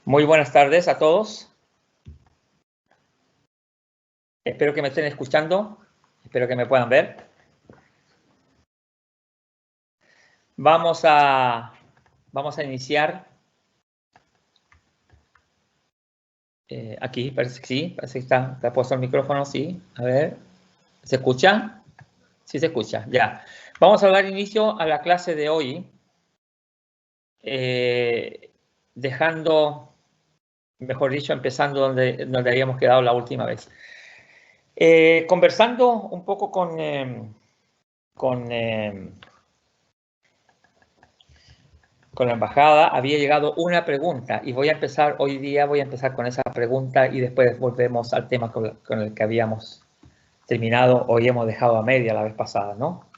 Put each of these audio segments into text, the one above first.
Muy buenas tardes a todos. Espero que me estén escuchando. Espero que me puedan ver. Vamos a iniciar. Aquí parece que sí. Parece que está puesto el micrófono, sí. A ver. ¿Se escucha? Sí, se escucha. Ya. Vamos a dar inicio a la clase de hoy. Dejando, mejor dicho, empezando donde habíamos quedado la última vez. Conversando un poco con la embajada, había llegado una pregunta y hoy día voy a empezar con esa pregunta y después volvemos al tema con el que habíamos terminado. Hoy hemos dejado a media la vez pasada, ¿no?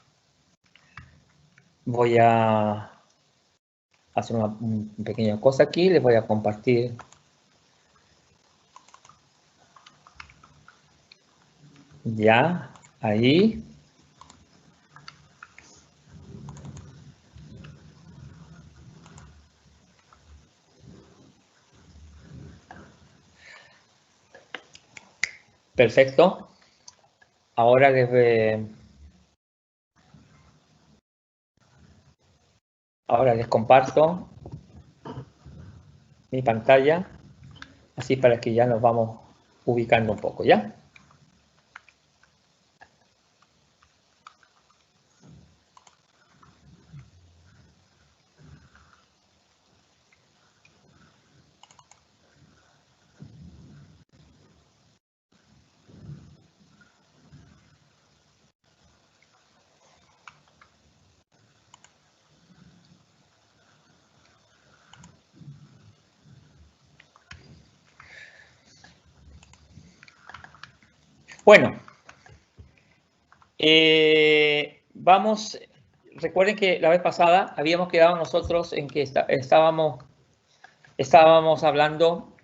Voy a hacer una pequeña cosa aquí, les voy a compartir. Ya, ahí. Perfecto. Ahora les comparto mi pantalla, así para que ya nos vamos ubicando un poco, ¿ya? Bueno, recuerden que la vez pasada habíamos quedado nosotros en que estábamos hablando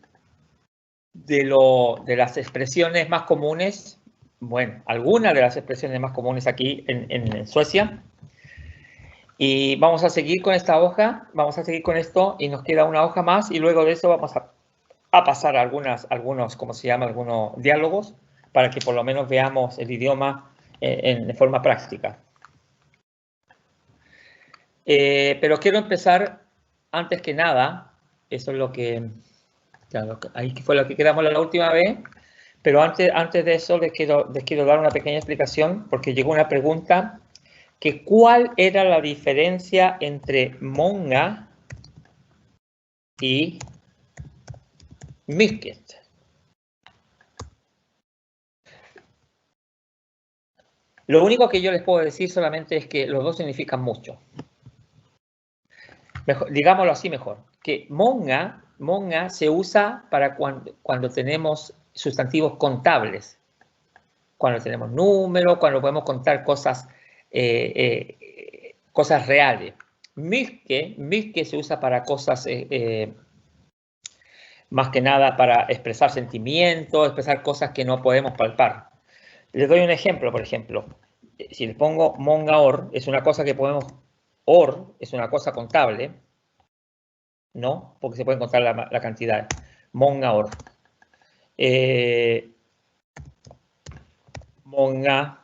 de las expresiones más comunes, bueno, algunas de las expresiones más comunes aquí en Suecia. Y vamos a seguir con esta hoja, vamos a seguir con esto y nos queda una hoja más y luego de eso vamos a pasar a algunos, ¿cómo se llama? Algunos diálogos para que por lo menos veamos el idioma de forma práctica. Pero quiero empezar, antes que nada, eso es lo que, claro, ahí fue lo que quedamos la última vez, pero antes de eso les quiero dar una pequeña explicación, porque llegó una pregunta, que ¿cuál era la diferencia entre monga y mycket? Lo único que yo les puedo decir solamente es que los dos significan mucho. Mejor, digámoslo así mejor, que monga se usa para cuando tenemos sustantivos contables, cuando tenemos números, cuando podemos contar cosas reales. Mycket se usa para cosas más que nada para expresar sentimientos, expresar cosas que no podemos palpar. Les doy un ejemplo, por ejemplo. Si les pongo mongaor, es una cosa que podemos, or es una cosa contable, ¿no? Porque se pueden contar la cantidad. Mongaor. Många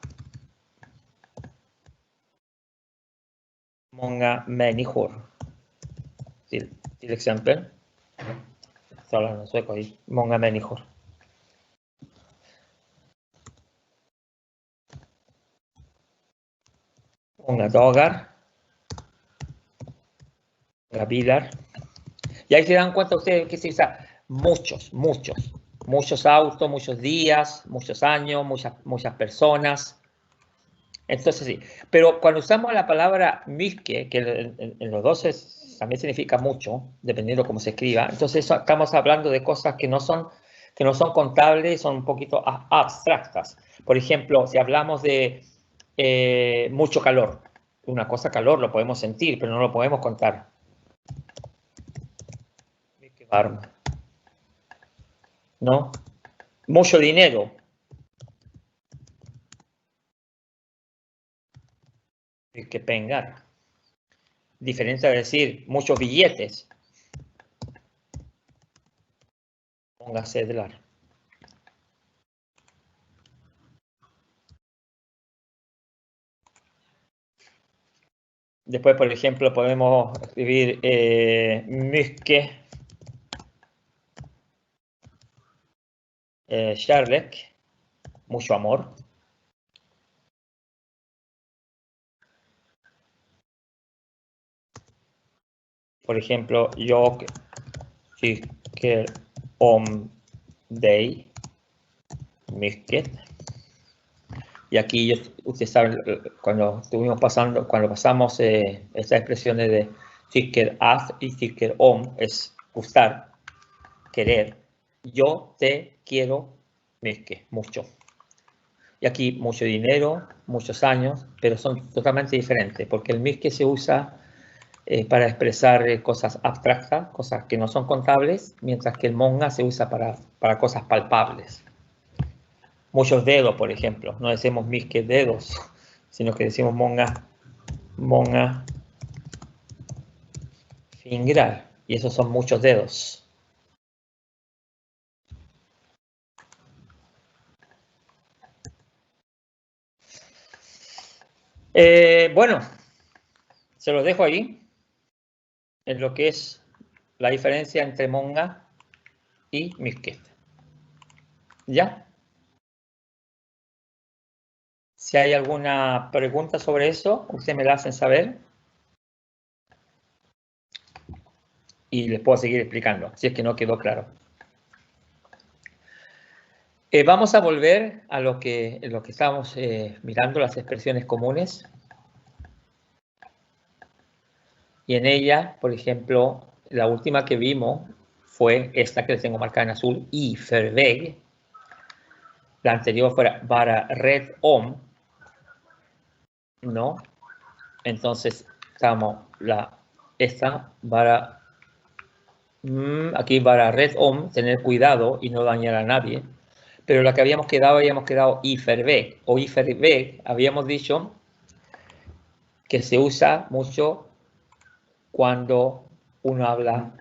människor. Till exempel. Estoy hablando sueco ahí. Många människor. Många dagar. Många bilar. Y ahí se dan cuenta ustedes que se usa muchos autos, muchos días, muchos años, muchas personas. Entonces sí, pero cuando usamos la palabra mycket, que en los dos también significa mucho, dependiendo cómo se escriba, entonces estamos hablando de cosas que no son contables, son un poquito abstractas. Por ejemplo, si hablamos de mucho calor, una cosa calor lo podemos sentir, pero no lo podemos contar. ¿No? Mucho dinero. Que pengar. Diferente a decir muchos billetes. Många sedlar. Después, por ejemplo, podemos escribir mycket kärlek, mucho amor. Por ejemplo, jag tycker om dig mycket. Y aquí ustedes saben, cuando pasamos estas expresiones de tycker att y tycker om, es gustar, querer. Yo te quiero mycket, mucho. Y aquí mucho dinero, muchos años, pero son totalmente diferentes, porque el mycket se usa para expresar cosas abstractas, cosas que no son contables, mientras que el många se usa para cosas palpables. Muchos dedos, por ejemplo, no decimos mycket dedos, sino que decimos många fingrar, y esos son muchos dedos. Bueno, se los dejo ahí. En lo que es la diferencia entre många y mycket. ¿Ya? Si hay alguna pregunta sobre eso, ustedes me la hacen saber. Y les puedo seguir explicando, si es que no quedó claro. Vamos a volver a lo que estábamos mirando, las expresiones comunes. Y en ella, por ejemplo, la última que vimos fue esta que les tengo marcada en azul, i förväg. La anterior fue vara rätt om, ¿no? Entonces, estamos esta vara, aquí vara rätt om, tener cuidado y no dañar a nadie. Pero la que habíamos quedado i förväg, o i förväg, habíamos dicho que se usa mucho cuando uno habla,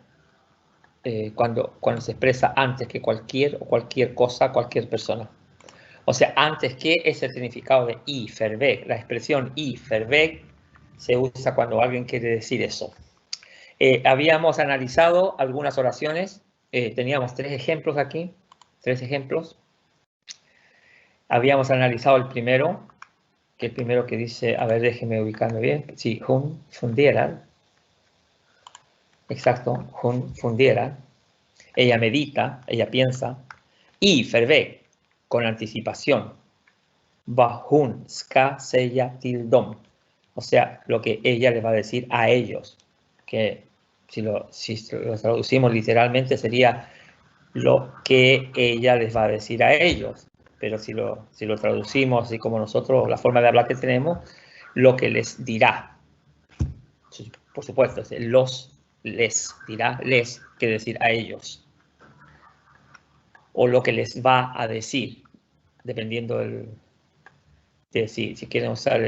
cuando se expresa antes que cualquier cosa, cualquier persona. O sea, antes que es el significado de i förväg. La expresión i förväg se usa cuando alguien quiere decir eso. Habíamos analizado algunas oraciones. Teníamos 3 ejemplos aquí. 3 ejemplos. Habíamos analizado el primero, que el primero que dice, a ver, déjenme ubicarme bien. Sí, hon funderar. Exacto, hon funderar. Ella medita, ella piensa. I förväg, con anticipación. Vad hon ska säga till dem. O sea, lo que ella le va a decir a ellos. Que si lo traducimos literalmente sería lo que ella les va a decir a ellos. Pero si lo traducimos así como nosotros, la forma de hablar que tenemos, lo que les dirá. Por supuesto, les dirá, les quiere decir a ellos. O lo que les va a decir, dependiendo de si quieren usar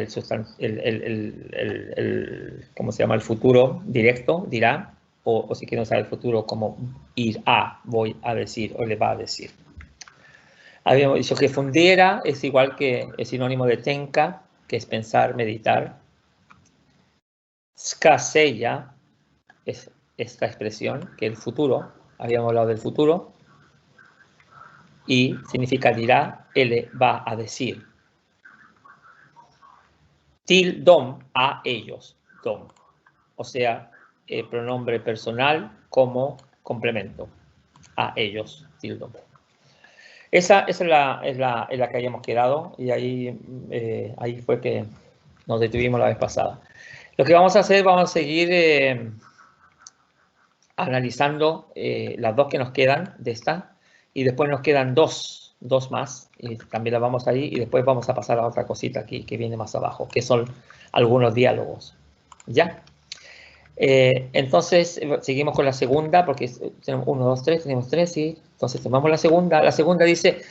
¿cómo se llama? El futuro directo, dirá. O si quieren usar el futuro como ir a, voy a decir o le va a decir. Habíamos dicho que fundera es igual que es sinónimo de tenka, que es pensar, meditar. Ska säga es esta expresión, que el futuro, habíamos hablado del futuro, y significa dirá, él va a decir. Till dom, a ellos, dom. O sea, pronombre personal como complemento. A ellos, till dom. Esa es la que habíamos quedado y ahí fue que nos detuvimos la vez pasada. Lo que vamos a hacer, vamos a seguir analizando las 2 que nos quedan de esta y después nos quedan dos más y también las vamos ahí y después vamos a pasar a otra cosita aquí que viene más abajo, que son algunos diálogos. ¿Ya? Entonces, seguimos con la segunda, porque tenemos 1, 2, 3, tenemos 3, ¿sí? Entonces, tomamos la segunda. La segunda dice,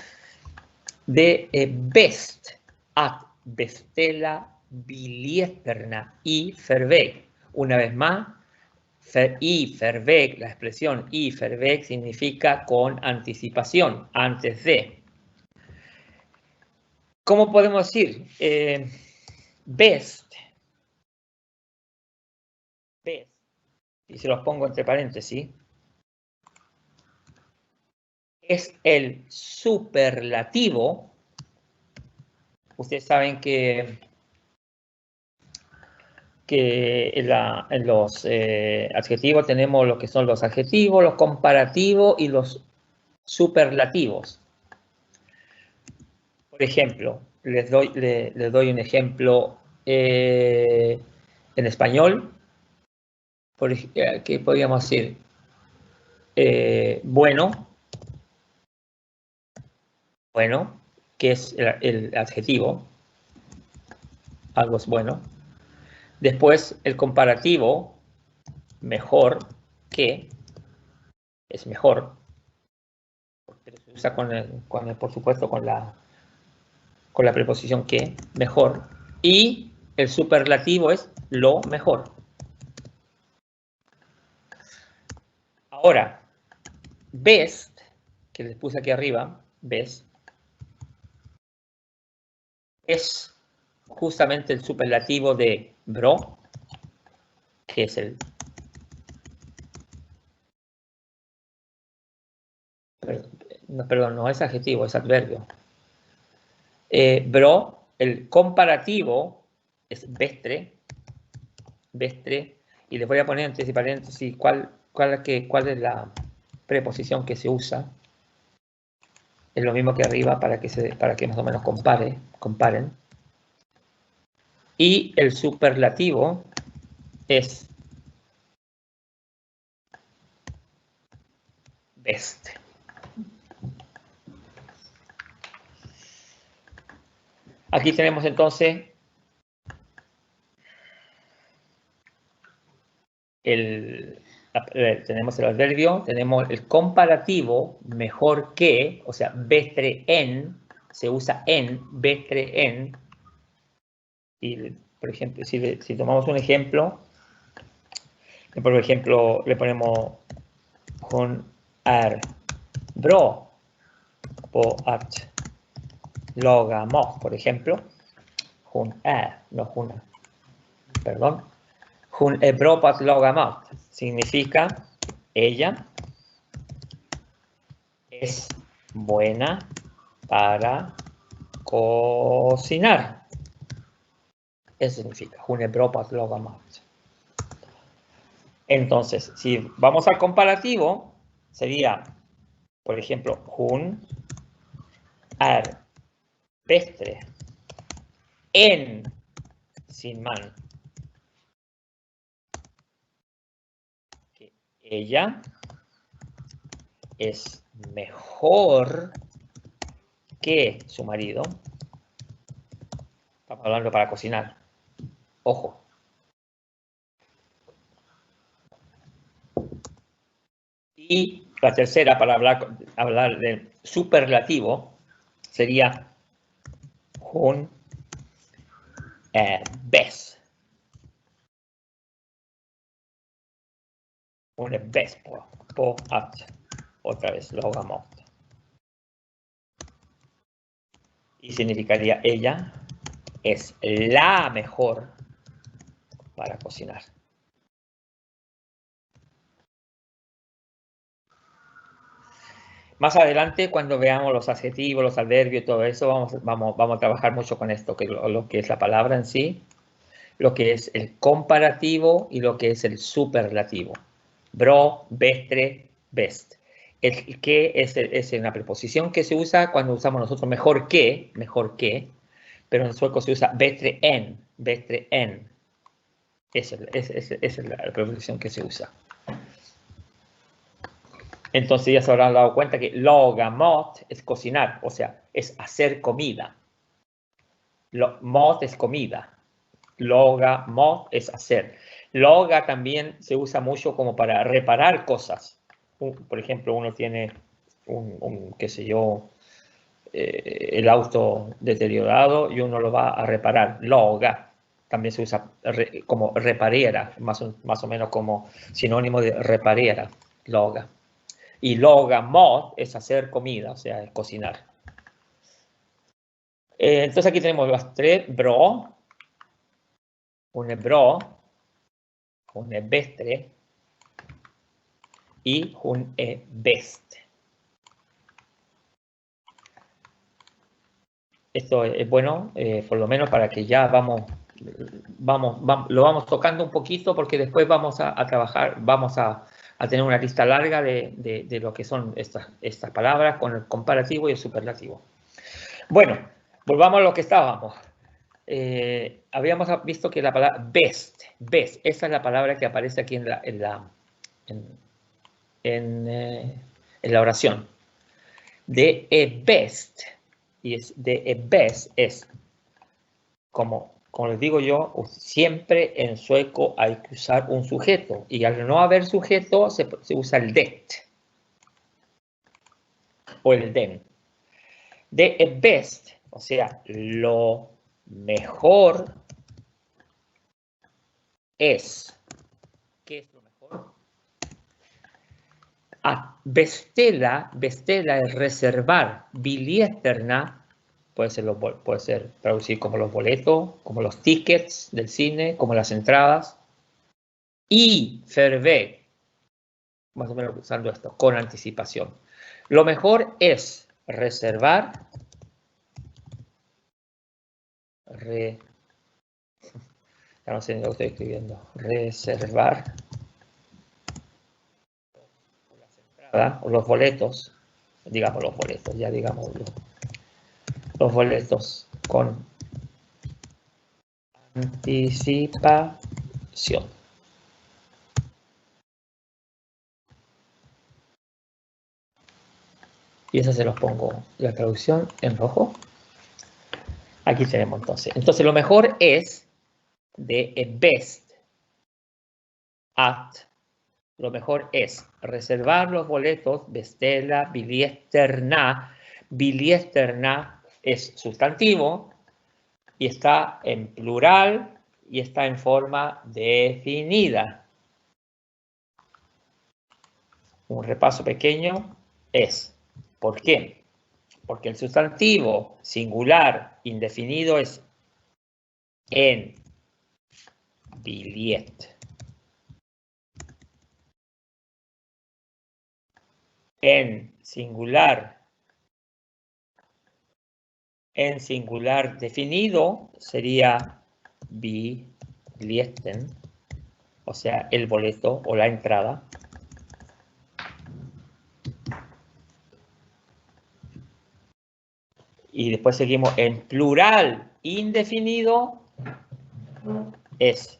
de bäst att beställa biljetterna i förväg. Una vez más, Y fervec, la expresión y fervec significa con anticipación, antes de. ¿Cómo podemos decir? Best. Best. Y se los pongo entre paréntesis. Es el superlativo. Ustedes saben que en los adjetivos tenemos lo que son los adjetivos, los comparativos y los superlativos. Por ejemplo, les doy un ejemplo en español. ¿Qué podríamos decir? Bueno, que es el adjetivo. Algo es bueno. Después, el comparativo, mejor que, es mejor. Se usa por supuesto, con la preposición que, mejor. Y el superlativo es lo mejor. Ahora, best, que les puse aquí arriba, best, es justamente el superlativo de bro, que es el... Perdón, no es adjetivo, es adverbio. Bro, el comparativo es vestre, y les voy a poner entre paréntesis cuál es la preposición que se usa. Es lo mismo que arriba para que más o menos comparen. Y el superlativo es best. Aquí tenemos entonces tenemos el adverbio, tenemos el comparativo, mejor que, o sea, vestre en, se usa en, vestre en. Y, por ejemplo, si tomamos un ejemplo, por ejemplo, le ponemos con bro på att laga mat, por ejemplo. Hon är bra på att laga mat. Significa ella es buena para cocinar. Eso significa, hon är bra på att laga mat. Entonces, si vamos al comparativo, sería, por ejemplo, hon är bättre en sin man. Ella es mejor que su marido. Estamos hablando para cocinar. Ojo. Y la tercera, para hablar del superlativo, sería hon är bäst. Hon är bäst på att, otra vez, laga mat. Y significaría ella es la mejor para cocinar. Más adelante, cuando veamos los adjetivos, los adverbios y todo eso, vamos a trabajar mucho con esto, que lo que es la palabra en sí, lo que es el comparativo y lo que es el superlativo. Bra, bättre, bäst. El que es una preposición que se usa cuando usamos nosotros mejor que, pero en sueco se usa bättre än. Esa es la preposición que se usa. Entonces ya se habrán dado cuenta que laga mat es cocinar, o sea, es hacer comida. Mat es comida. Laga mat es hacer. Laga también se usa mucho como para reparar cosas. Por ejemplo, uno tiene qué sé yo, el auto deteriorado y uno lo va a reparar. Laga. también se usa como reparera, más o menos como sinónimo de reparera, laga. Y laga mat es hacer comida, o sea, es cocinar. Entonces aquí tenemos las tres: bra, hon är bra, hon är bättre y hon är bäst. Esto es bueno, por lo menos para que ya lo vamos tocando un poquito, porque después vamos a trabajar, vamos a tener una lista larga de lo que son estas palabras con el comparativo y el superlativo. Bueno, volvamos a lo que estábamos. Habíamos visto que la palabra best, esa es la palabra que aparece aquí en la oración. De best, y de best es, como les digo yo, siempre en sueco hay que usar un sujeto, y al no haber sujeto se usa el det o el den. De best, o sea, lo mejor es. ¿Qué es lo mejor? Bestela es reservar. Biljetterna puede ser traducir como los boletos, como los tickets del cine, como las entradas. Y förväg, más o menos usando esto, con anticipación. Lo mejor es reservar. Ya no sé ni lo que estoy escribiendo. Reservar las entradas o los boletos, digamos los boletos, ya digamos los boletos con anticipación. Y eso se los pongo la traducción en rojo. Aquí tenemos entonces. Entonces lo mejor es de best at. Lo mejor es reservar los boletos, bestela, biljetterna. Biljetterna es sustantivo y está en plural y está en forma definida. Un repaso pequeño es, ¿por qué? Porque el sustantivo singular indefinido es en billet. En singular definido sería biljetten, o sea, el boleto o la entrada. Y después seguimos en plural indefinido, es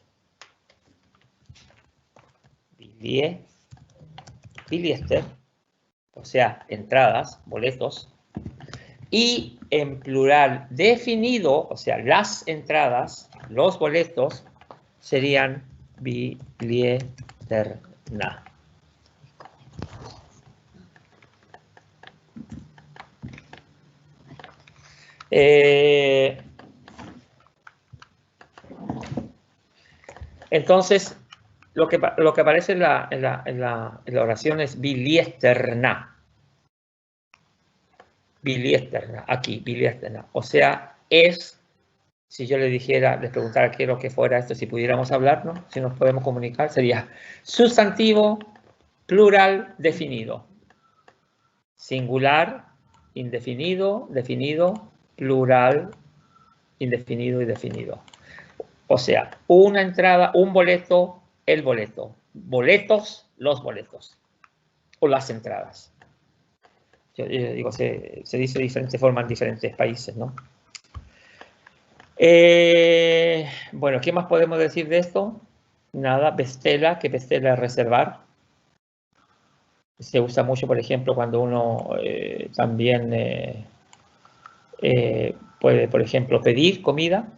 biljetter, o sea, entradas, boletos. Y en plural definido, o sea, las entradas, los boletos, serían biljetterna. Entonces, lo que aparece en la oración es biljetterna. Biljetterna, aquí, biljetterna. O sea, es, si yo les preguntara qué es lo que fuera esto, si pudiéramos hablar, ¿no? Si nos podemos comunicar, sería sustantivo, plural, definido. Singular, indefinido, definido, plural, indefinido y definido. O sea, una entrada, un boleto, el boleto. Boletos, los boletos. O las entradas. Yo digo, se dice de diferentes formas en diferentes países, ¿no? Bueno, ¿qué más podemos decir de esto? Nada, bestela, que bestela es reservar. Se usa mucho, por ejemplo, cuando uno también puede, por ejemplo, pedir comida.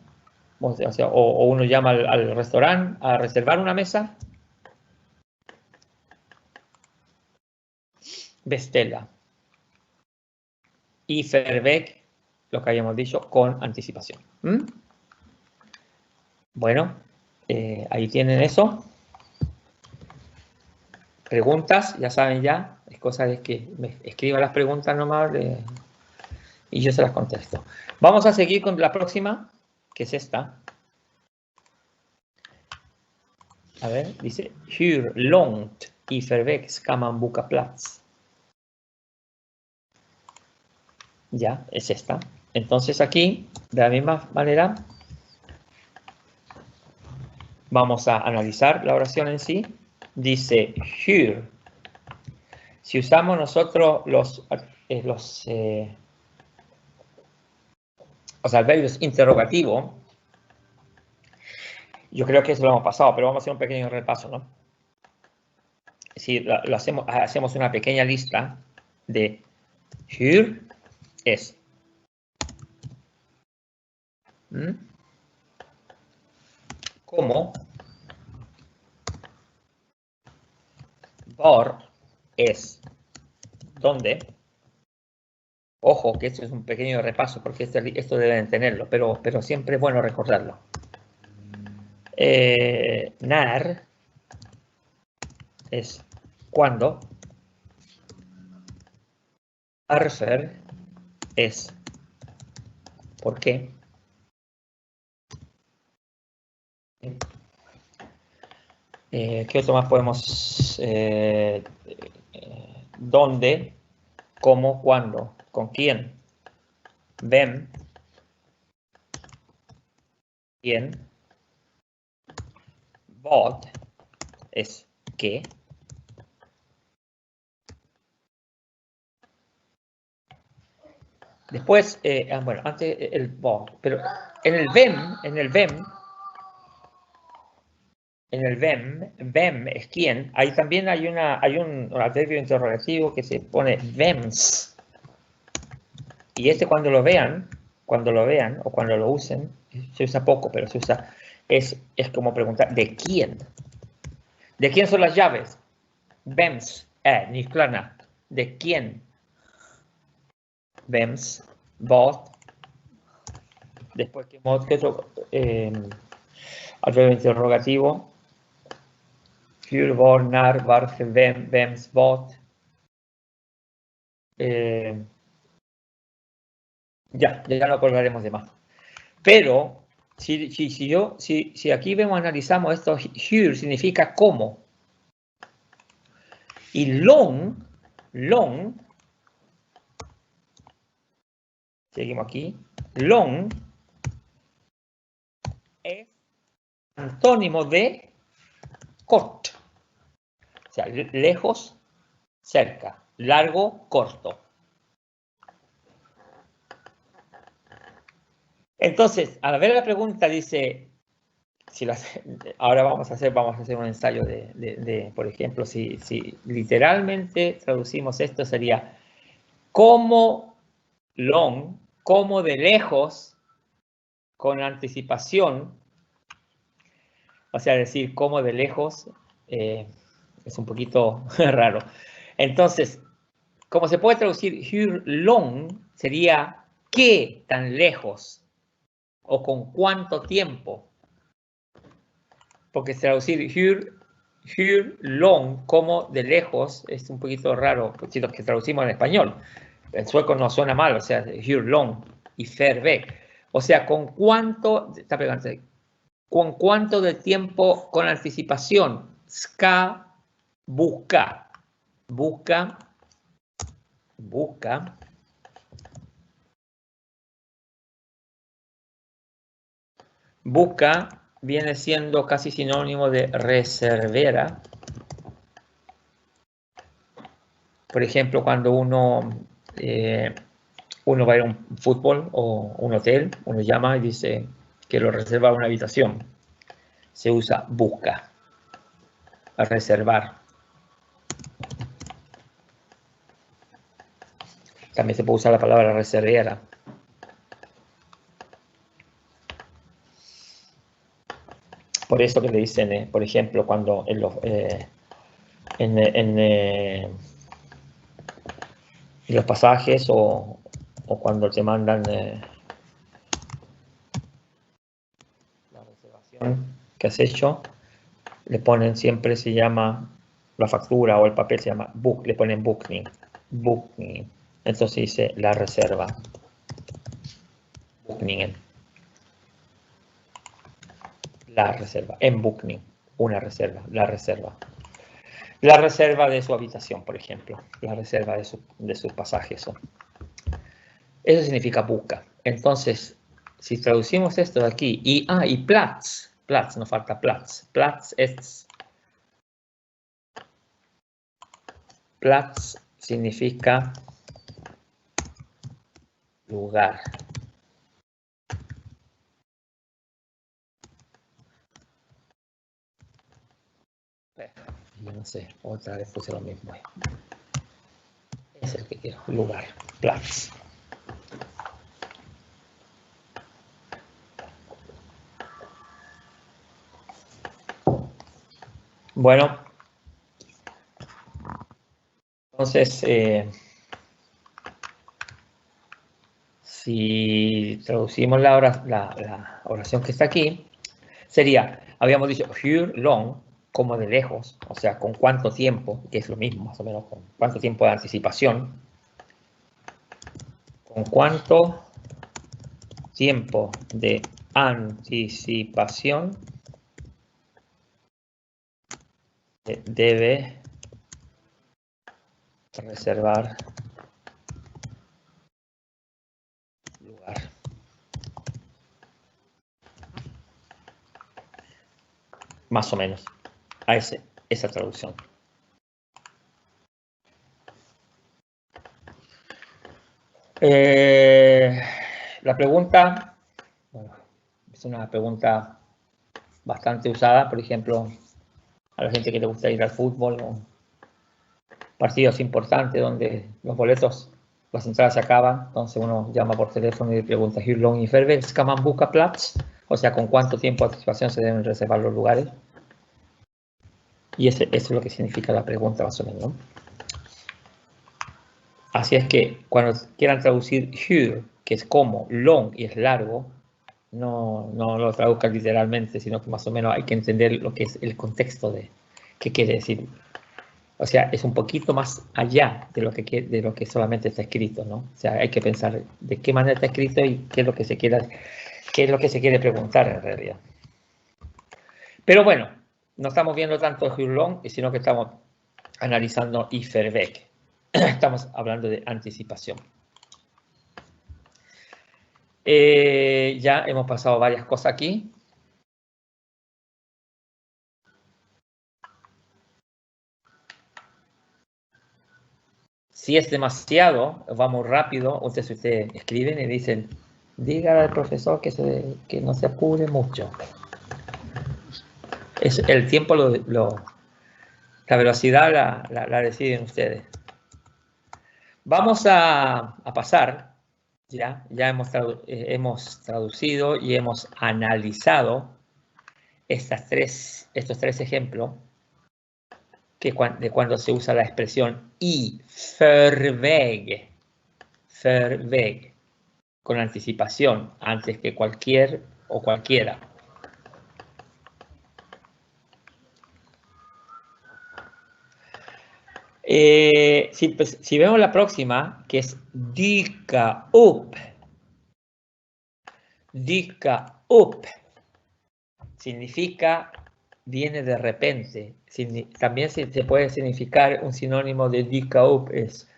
O sea, o uno llama al restaurante a reservar una mesa. Bestela. Y förväg, lo que habíamos dicho, con anticipación. Bueno, ahí tienen eso. Preguntas, ya saben ya. Es cosa de que me escriban las preguntas nomás y yo se las contesto. Vamos a seguir con la próxima, que es esta. A ver, dice, hur långt i förväg ska man boka plats? Ya, es esta. Entonces aquí, de la misma manera, vamos a analizar la oración en sí. Dice, hur. Si usamos nosotros los adverbios interrogativos, yo creo que eso lo hemos pasado, pero vamos a hacer un pequeño repaso, ¿no? Si lo hacemos una pequeña lista de hur es. ¿Cómo? Var es. ¿Dónde? Ojo, que esto es un pequeño repaso, porque esto deben tenerlo, pero siempre es bueno recordarlo. När es cuando. Varför es por qué. ¿Qué otro más podemos? ¿Dónde? ¿Cómo? ¿Cuándo? ¿Con quién? Vem. ¿Quién? Vad es qué. Después, bueno, antes el vad, pero en el vem es quién. Ahí también hay un adverbio interrogativo que se pone vems. Y este cuando lo vean o cuando lo usen, se usa poco, pero se usa, es como preguntar, ¿de quién? ¿De quién son las llaves? Vems nycklarna. ¿De quién? Vems, vad. Después, ¿qué otro adverbio interrogativo? Hur, var, när, varför, vem, vems, vad. Ya no acordaremos de más. Pero si aquí vemos, analizamos esto, hur significa cómo. Y long, seguimos aquí, long es antónimo de kort. O sea, lejos, cerca, largo, corto. Entonces, al ver la pregunta dice, ahora vamos a hacer un ensayo por ejemplo, si literalmente traducimos esto, sería como long, como de lejos, con anticipación, o sea, decir como de lejos es un poquito raro. Entonces, como se puede traducir hur long, sería qué tan lejos o con cuánto tiempo. Porque traducir hur long como de lejos es un poquito raro, si lo que traducimos en español. En sueco no suena mal, o sea, hur long y förväg. O sea, ¿con cuánto de tiempo con anticipación? Ska busca. Busca viene siendo casi sinónimo de reservera. Por ejemplo, cuando uno va a ir a un fútbol o un hotel, uno llama y dice que lo reserva una habitación. Se usa busca, a reservar. También se puede usar la palabra reservera. Por eso que le dicen, por ejemplo, cuando en los pasajes o cuando te mandan la reservación que has hecho, le ponen siempre, se llama, la factura o el papel se llama book, le ponen booking. Entonces dice la reserva. Booking. La reserva. En booking. Una reserva. La reserva. La reserva de su habitación, por ejemplo. La reserva de sus pasajes. Eso significa busca. Entonces, si traducimos esto de aquí, y Platz, nos falta Platz. Platz significa lugar. Yo no sé, otra vez puse lo mismo. Es el que quiero, lugar, Platz. Bueno, entonces, si traducimos la oración que está aquí, sería, habíamos dicho, here long, como de lejos, o sea, con cuánto tiempo, que es lo mismo, más o menos, con cuánto tiempo de anticipación, con cuánto tiempo de anticipación debe reservar lugar. Más o menos, a esa traducción. La pregunta, bueno, es una pregunta bastante usada, por ejemplo, a la gente que le gusta ir al fútbol o partidos importantes donde los boletos, las entradas se acaban, entonces uno llama por teléfono y le pregunta, ¿How long in Fairbanks kann man book a Platz? O sea, ¿con cuánto tiempo de anticipación se deben reservar los lugares? Y eso es lo que significa la pregunta, más o menos, ¿no? Así es que cuando quieran traducir here, que es como, long y es largo, no lo traduzcan literalmente, sino que más o menos hay que entender lo que es el contexto de qué quiere decir. O sea, es un poquito más allá de lo que solamente está escrito, ¿no? O sea, hay que pensar de qué manera está escrito y qué es lo que se quiere preguntar en realidad. Pero bueno, no estamos viendo tanto How long, sino que estamos analizando Iferbeck. Estamos hablando de anticipación. Ya hemos pasado varias cosas aquí. Si es demasiado, vamos rápido. Ustedes escriben y dicen, diga al profesor que no se apure mucho. Es el tiempo, la velocidad la deciden ustedes. Vamos a pasar, ya hemos traducido y hemos analizado estos tres ejemplos de cuando se usa la expresión i förväg, con anticipación, antes que cualquier o cualquiera. Si vemos la próxima, que es dyka upp, significa viene de repente. También se puede significar un sinónimo de dyka upp, es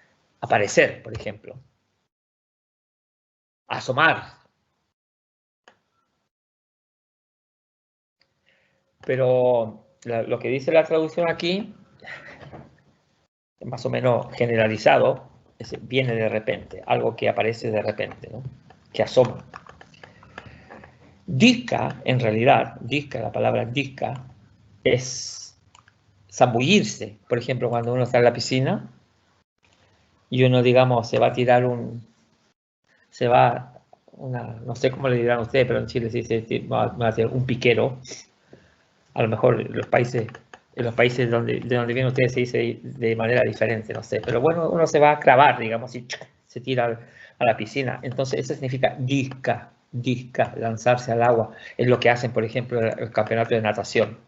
aparecer, por ejemplo. Asomar. Pero lo que dice la traducción aquí, más o menos generalizado, viene de repente, algo que aparece de repente, ¿no? Que asoma. Dyka, en realidad, la palabra dyka, es zambullirse. Por ejemplo, cuando uno está en la piscina y uno, digamos, se va a tirar no sé cómo le dirán ustedes, pero en Chile se dice, va a tirar un piquero. A lo mejor en los países de donde vienen ustedes se dice de manera diferente, no sé. Pero bueno, uno se va a clavar, digamos, y se tira a la piscina. Entonces, eso significa dyka. Disca, lanzarse al agua. Es lo que hacen, por ejemplo, en el campeonato de natación.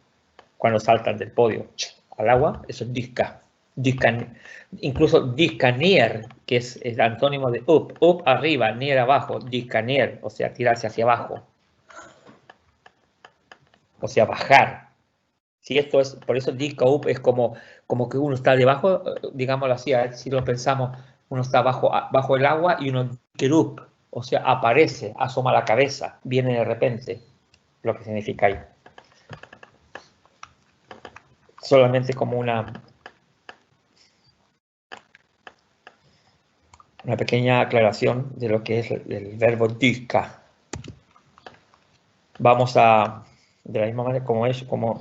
Cuando saltan del podio al agua, eso es disca. Incluso discanier, que es el antónimo de up arriba, nier abajo, discanier, o sea, tirarse hacia abajo. O sea, bajar. Si esto es, por eso disca up es como que uno está debajo, digámoslo así, si lo pensamos, uno está bajo el agua y uno up, o sea, aparece, asoma la cabeza, viene de repente, lo que significa ahí. Solamente como una pequeña aclaración de lo que es el verbo disca. Vamos a, de la misma manera como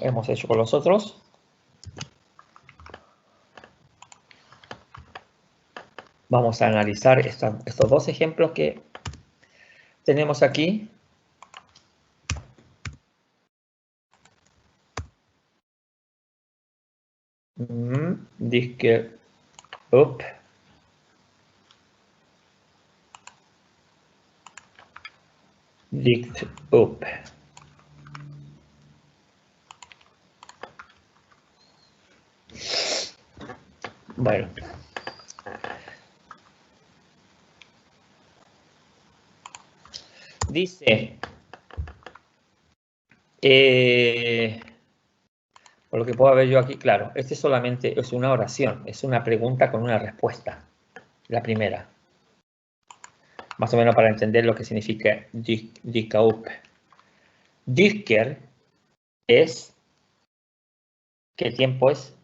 hemos hecho con los otros, vamos a analizar estos dos ejemplos que tenemos aquí. Disque up. Dict up. Bueno. Dice, por lo que puedo ver yo aquí, claro, este solamente es una oración, es una pregunta con una respuesta, la primera. Más o menos para entender lo que significa dikaup. Disker es, ¿qué tiempo es?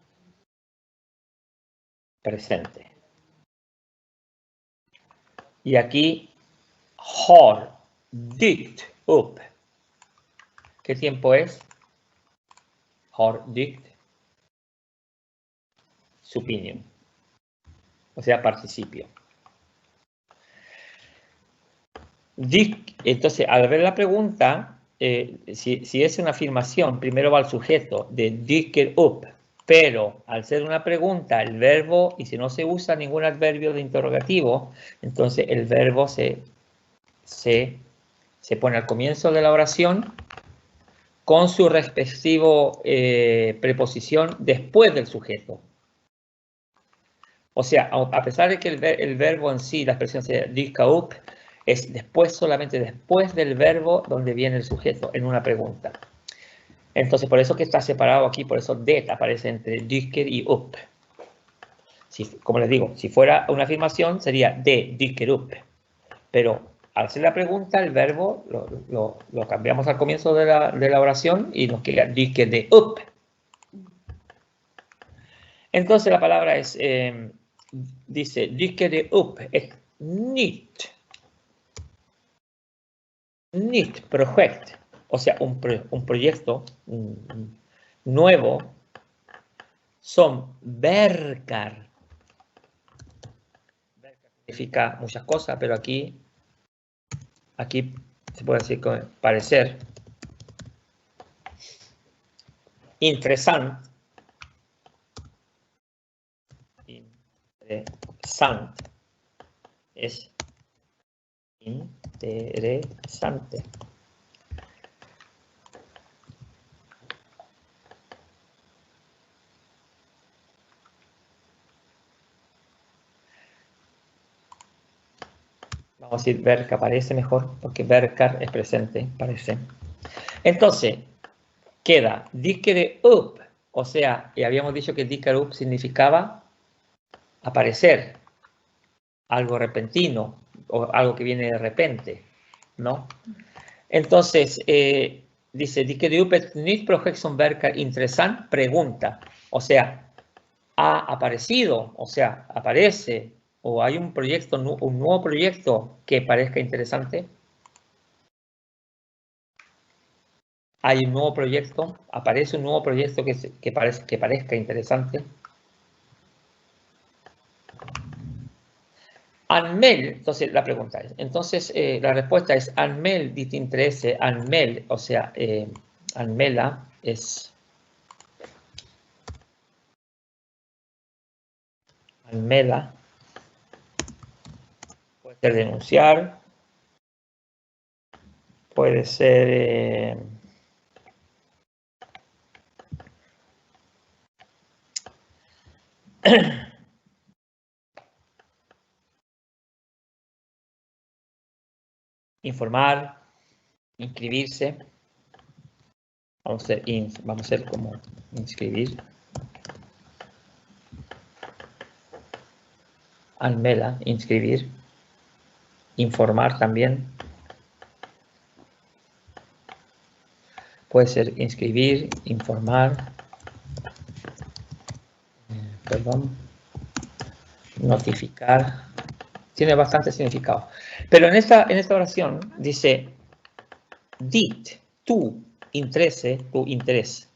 Presente. Y aquí, har dikt up. ¿Qué tiempo es? Har dikt supinium. O sea, participio. Entonces, al ver la pregunta, si es una afirmación, primero va el sujeto de diker up, pero al ser una pregunta, el verbo, y si no se usa ningún adverbio de interrogativo, entonces el verbo se pone al comienzo de la oración con su respectivo preposición después del sujeto. O sea, a pesar de que el verbo en sí, la expresión sea diker up, es solamente después del verbo donde viene el sujeto, en una pregunta. Entonces, por eso que está separado aquí, por eso det aparece entre diker y up. Como les digo, si fuera una afirmación, sería de diker up. Pero al hacer la pregunta, el verbo lo cambiamos al comienzo de la oración y nos queda diker de up. Entonces, la palabra es, dice, diker de up, es nicht. Nicht project, o sea, un proyecto nuevo, son verkar. Verkar significa muchas cosas, pero aquí se puede decir con parecer. Interesante. Interesante. Es interesante. Vamos a decir verkar, parece mejor, porque verkar es presente, parece. Entonces, queda diker up, o sea, y habíamos dicho que diker up significaba aparecer, algo repentino, o algo que viene de repente, ¿no? Entonces, dice, dice de upet nicht projection verkar interesant, pregunta, o sea, ha aparecido, o sea, aparece, o hay un proyecto, un nuevo proyecto que parezca interesante. Hay un nuevo proyecto, aparece un nuevo proyecto que parezca interesante. Anmel, entonces la pregunta es, entonces la respuesta es anmel dit interesse, anmel, o sea, anmela es anmela, puede ser denunciar, puede ser informar, inscribirse. Vamos a hacer como inscribir. Almela, inscribir. Informar también. Puede ser inscribir, informar. Perdón. Notificar. Tiene bastante significado. Pero en esta oración dice, dit, tu interés.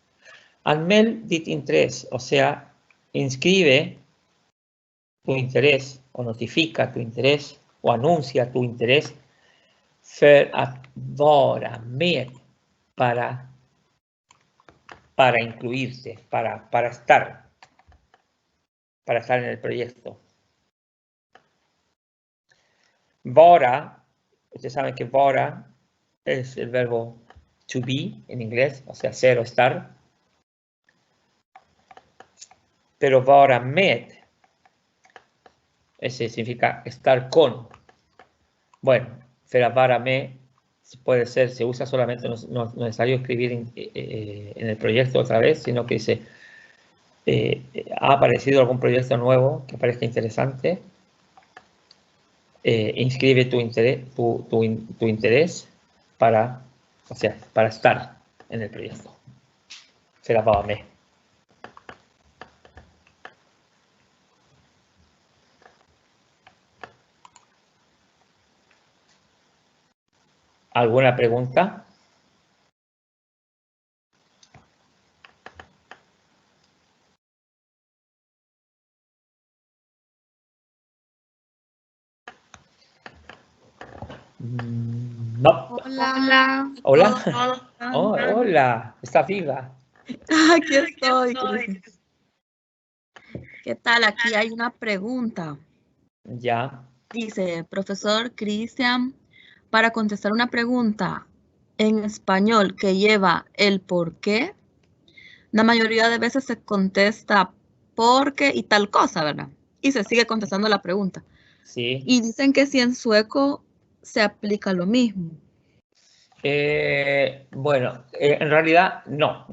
Anmel dit interés, o sea, inscribe tu interés, o notifica tu interés, o anuncia tu interés, för att vara med, para incluirte, para estar en el proyecto. Vara, ustedes saben que vara es el verbo to be en inglés, o sea, ser o estar. Pero vara med, ese significa estar con. Bueno, för att vara med puede ser, se usa solamente, no es necesario escribir en el proyecto otra vez, sino que dice, ha aparecido algún proyecto nuevo que parezca interesante, inscribe tu interés para estar en el proyecto. För att vara med. ¿Alguna pregunta? No. Hola. Hola. Oh, hola. ¿Estás viva? Aquí estoy. ¿Qué tal? Aquí hay una pregunta. Ya. Dice, profesor Cristian, para contestar una pregunta en español que lleva el por qué, la mayoría de veces se contesta porque y tal cosa, ¿verdad? Y se sigue contestando la pregunta. Sí. Y dicen que si en sueco se aplica lo mismo. Bueno, en realidad no.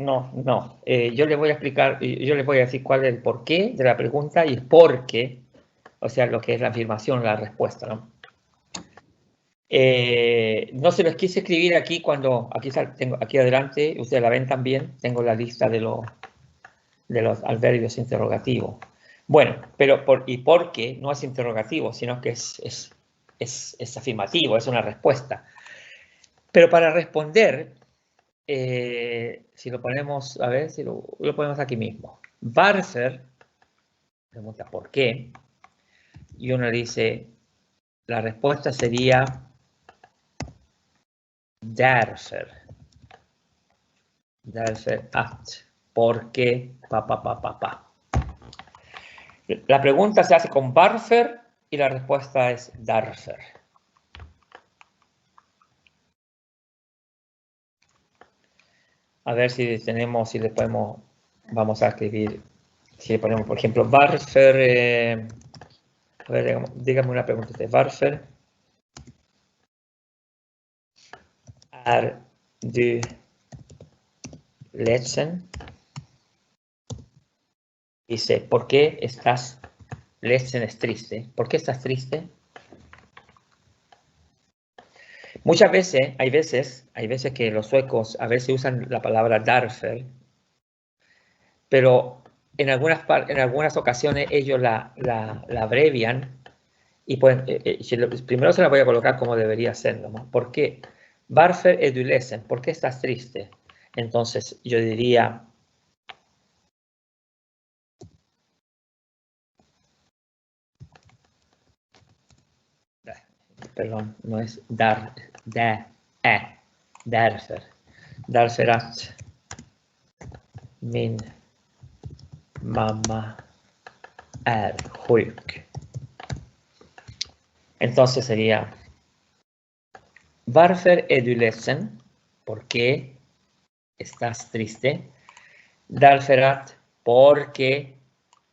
Yo les voy a explicar, yo les voy a decir cuál es el porqué de la pregunta y el por qué, o sea, lo que es la afirmación, la respuesta, ¿no? No se los quise escribir aquí cuando, tengo aquí adelante, ustedes la ven también, tengo la lista de los adverbios interrogativos. Bueno, pero por qué no es interrogativo, sino que es afirmativo, es una respuesta. Pero para responder, si lo ponemos, a ver si lo ponemos aquí mismo. Varför, pregunta por qué, y uno dice, la respuesta sería därför. Därför att, porque, pa. La pregunta se hace con varför y la respuesta es därför. A ver si le podemos, vamos a escribir, si le ponemos, por ejemplo, varför, a ver, dígame una pregunta de varför är du ledsen? Dice, ¿por qué estás ledsen? Es triste. ¿Por qué estás triste? Muchas veces, hay veces que los suecos a veces usan la palabra därför, pero en algunas ocasiones ellos la abrevian y pueden, primero se la voy a colocar como debería ser, ¿no? ¿Por qué? Varför är du ledsen? ¿Por qué estás triste? Entonces yo diría, perdón, no es därför. Därför att min mamma är sjuk. Entonces sería, Varför är du ledsen? ¿Por qué estás triste? Därför att, porque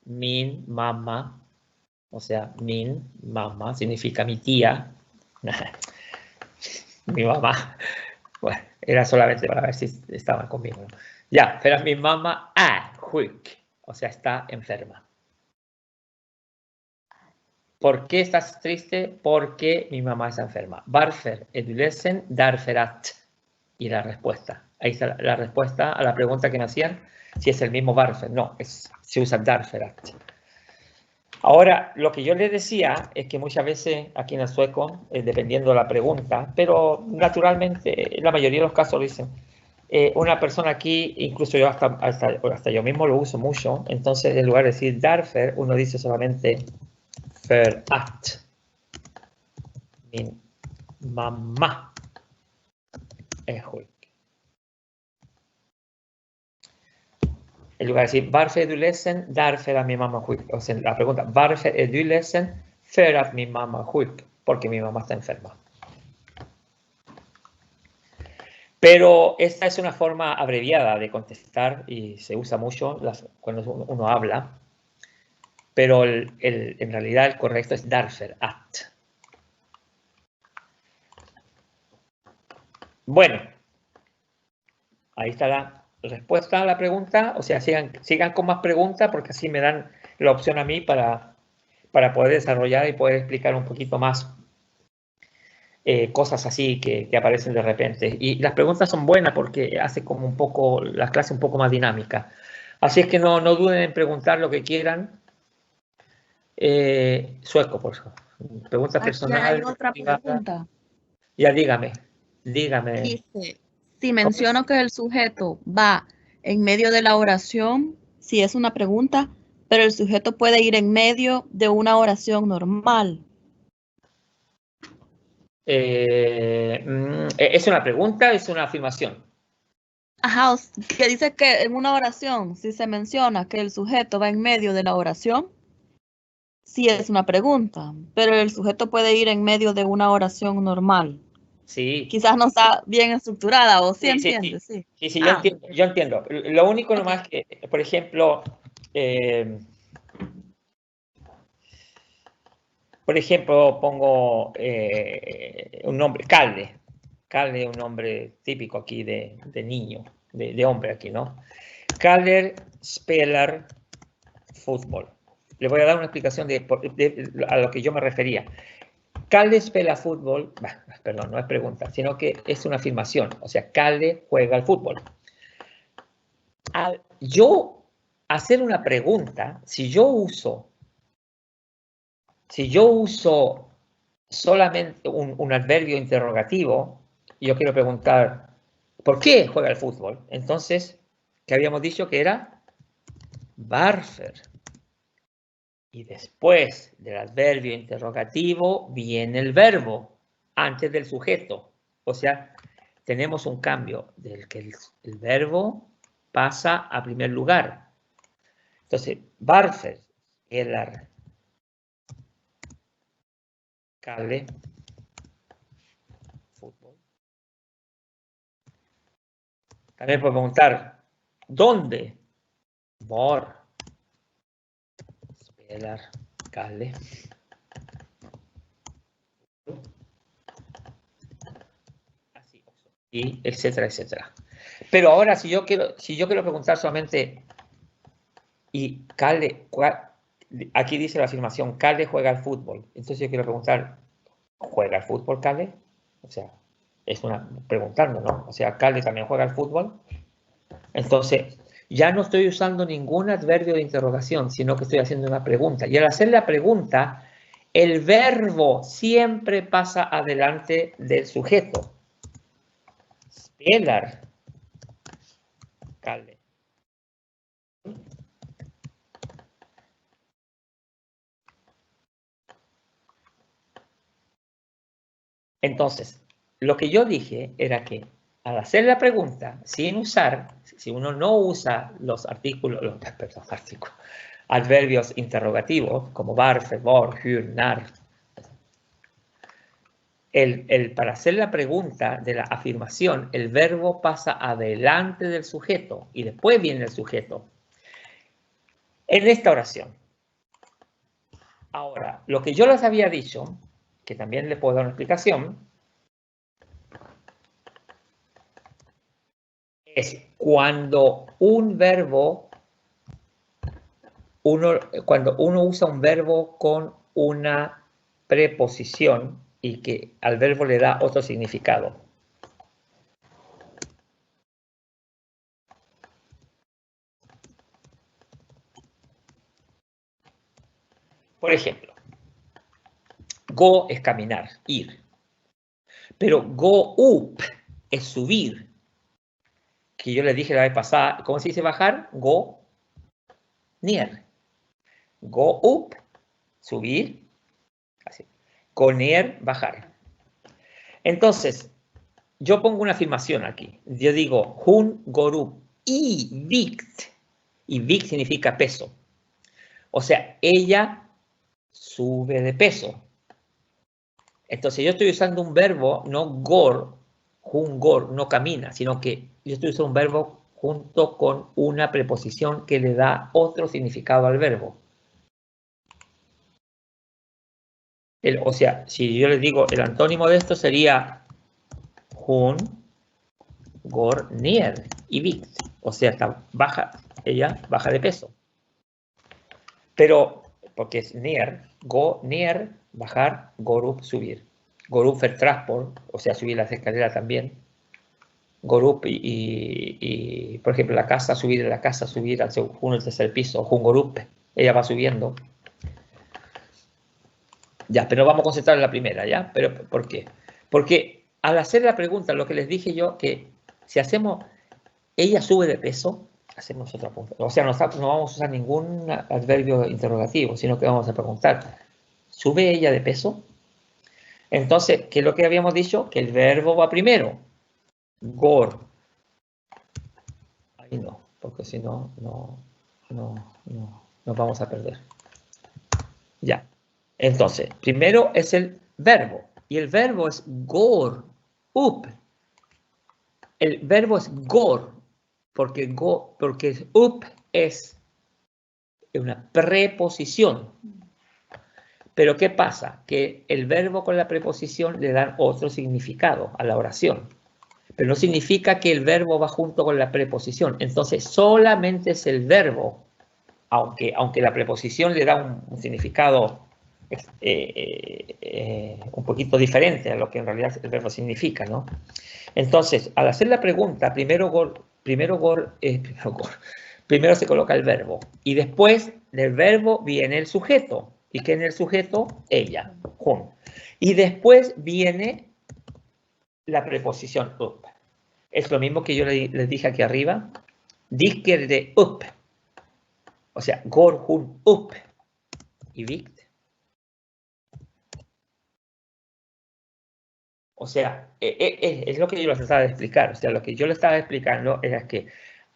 min mamma, o sea, min mamma significa mi tía. Mi mamá. Bueno, era solamente para ver si estaban conmigo, ¿no? Ya, pero mi mamá är sjuk, o sea, está enferma. ¿Por qué estás triste? Porque mi mamá está enferma. Varför är du ledsen? Därför att. Y la respuesta. Ahí está la respuesta a la pregunta que me hacían. Si es el mismo varför. No, se usa därför att. Ahora, lo que yo les decía es que muchas veces aquí en el sueco, dependiendo de la pregunta, pero naturalmente, en la mayoría de los casos lo dicen, una persona aquí, incluso yo hasta yo mismo lo uso mucho, entonces en lugar de decir därför, uno dice solamente för att min mamma är sjuk. En lugar de decir varför är du ledsen? Därför att min mamma är sjuk. O sea, la pregunta, varför är du ledsen? För att min mamma är sjuk. Porque mi mamá está enferma. Pero esta es una forma abreviada de contestar y se usa mucho cuando uno habla. Pero en realidad el correcto es därför att. Bueno, ahí está la respuesta a la pregunta. O sea, sigan con más preguntas porque así me dan la opción a mí para poder desarrollar y poder explicar un poquito más cosas así que aparecen de repente. Y las preguntas son buenas porque hace como un poco la clase un poco más dinámica. Así es que no duden en preguntar lo que quieran. Sueco, por favor. Pregunta personal. Hay otra pregunta. Ya, dígame. Dice, si menciono que el sujeto va en medio de la oración, si es una pregunta, pero el sujeto puede ir en medio de una oración normal. ¿Es una pregunta o es una afirmación? Ajá, que dice que en una oración, si se menciona que el sujeto va en medio de la oración, sí es una pregunta, pero el sujeto puede ir en medio de una oración normal. Sí. Quizás no está bien estructurada, o sí entiende, sí. Sí, yo entiendo. Lo único nomás que, por ejemplo, pongo un nombre, Kalle. Kalle es un nombre típico aquí de niño, de hombre aquí, ¿no? Kalle spelar fútbol. Le voy a dar una explicación a lo que yo me refería. Kalle spela fútbol, perdón, no es pregunta, sino que es una afirmación. O sea, Kalle juega al fútbol. Al yo hacer una pregunta, si yo uso solamente un adverbio interrogativo, y yo quiero preguntar, ¿por qué juega al fútbol? Entonces, ¿qué habíamos dicho que era? Varför. Y después del adverbio interrogativo viene el verbo antes del sujeto. O sea, tenemos un cambio del que el verbo pasa a primer lugar. Entonces, varför spelar Kalle fútbol. También puedo preguntar, ¿dónde? Var spelar Kalle. Así, y etcétera, etcétera. Pero ahora, si yo quiero preguntar solamente, y Kalle, aquí dice la afirmación, Kalle juega al fútbol. Entonces yo quiero preguntar, ¿juega al fútbol Kalle? O sea, es preguntando, ¿no? O sea, Kalle también juega al fútbol. Entonces, ya no estoy usando ningún adverbio de interrogación, sino que estoy haciendo una pregunta. Y al hacer la pregunta, el verbo siempre pasa adelante del sujeto. Spelar Kalle. Entonces, lo que yo dije era que al hacer la pregunta, sin usar, si uno no usa los adverbios interrogativos, como varför, var, hur, när, para hacer la pregunta de la afirmación, el verbo pasa adelante del sujeto y después viene el sujeto. En esta oración. Ahora, lo que yo les había dicho, que también les puedo dar una explicación, es cuando un verbo, cuando uno usa un verbo con una preposición y que al verbo le da otro significado. Por ejemplo, go es caminar, ir. Pero go up es subir. Que yo les dije la vez pasada, ¿cómo se dice bajar? Go near. Go up, subir. Así. Go near, bajar. Entonces, yo pongo una afirmación aquí. Yo digo, hun gorup y vikt. Y vikt significa peso. O sea, ella sube de peso. Entonces, yo estoy usando un verbo, no gor, hun gor, no camina, sino que yo estoy usando un verbo junto con una preposición que le da otro significado al verbo. O sea, si yo les digo, el antónimo de esto sería hun gor near y vikt. O sea, está baja, ella baja de peso. Pero, porque es near, go near, bajar, gorup, subir. Gorup transport, o sea, subir las escaleras también. Gorup y, por ejemplo, la casa, subir al segundo, tercer piso, un gorup, ella va subiendo. Ya, pero vamos a concentrar en la primera, ¿ya? Pero, ¿por qué? Porque al hacer la pregunta, lo que les dije yo, que si hacemos, ella sube de peso, hacemos otra pregunta. O sea, no vamos a usar ningún adverbio interrogativo, sino que vamos a preguntar, ¿sube ella de peso? Entonces, ¿qué es lo que habíamos dicho? Que el verbo va primero. Gor. Ahí no, porque si no, nos vamos a perder. Ya. Entonces, primero es el verbo. Y el verbo es gor, up. El verbo es gor, porque up es una preposición. Pero ¿qué pasa? Que el verbo con la preposición le dan otro significado a la oración. Pero no significa que el verbo va junto con la preposición. Entonces, solamente es el verbo, aunque la preposición le da un significado un poquito diferente a lo que en realidad el verbo significa, ¿no? Entonces, al hacer la pregunta, primero se coloca el verbo y después del verbo viene el sujeto. ¿Y qué es el sujeto? Ella, hun. Y después viene la preposición up. Es lo mismo que yo les dije aquí arriba. Disker de up. O sea, går hun up. Y vikt. O sea, es lo que yo les estaba de explicar. O sea, lo que yo les estaba explicando era que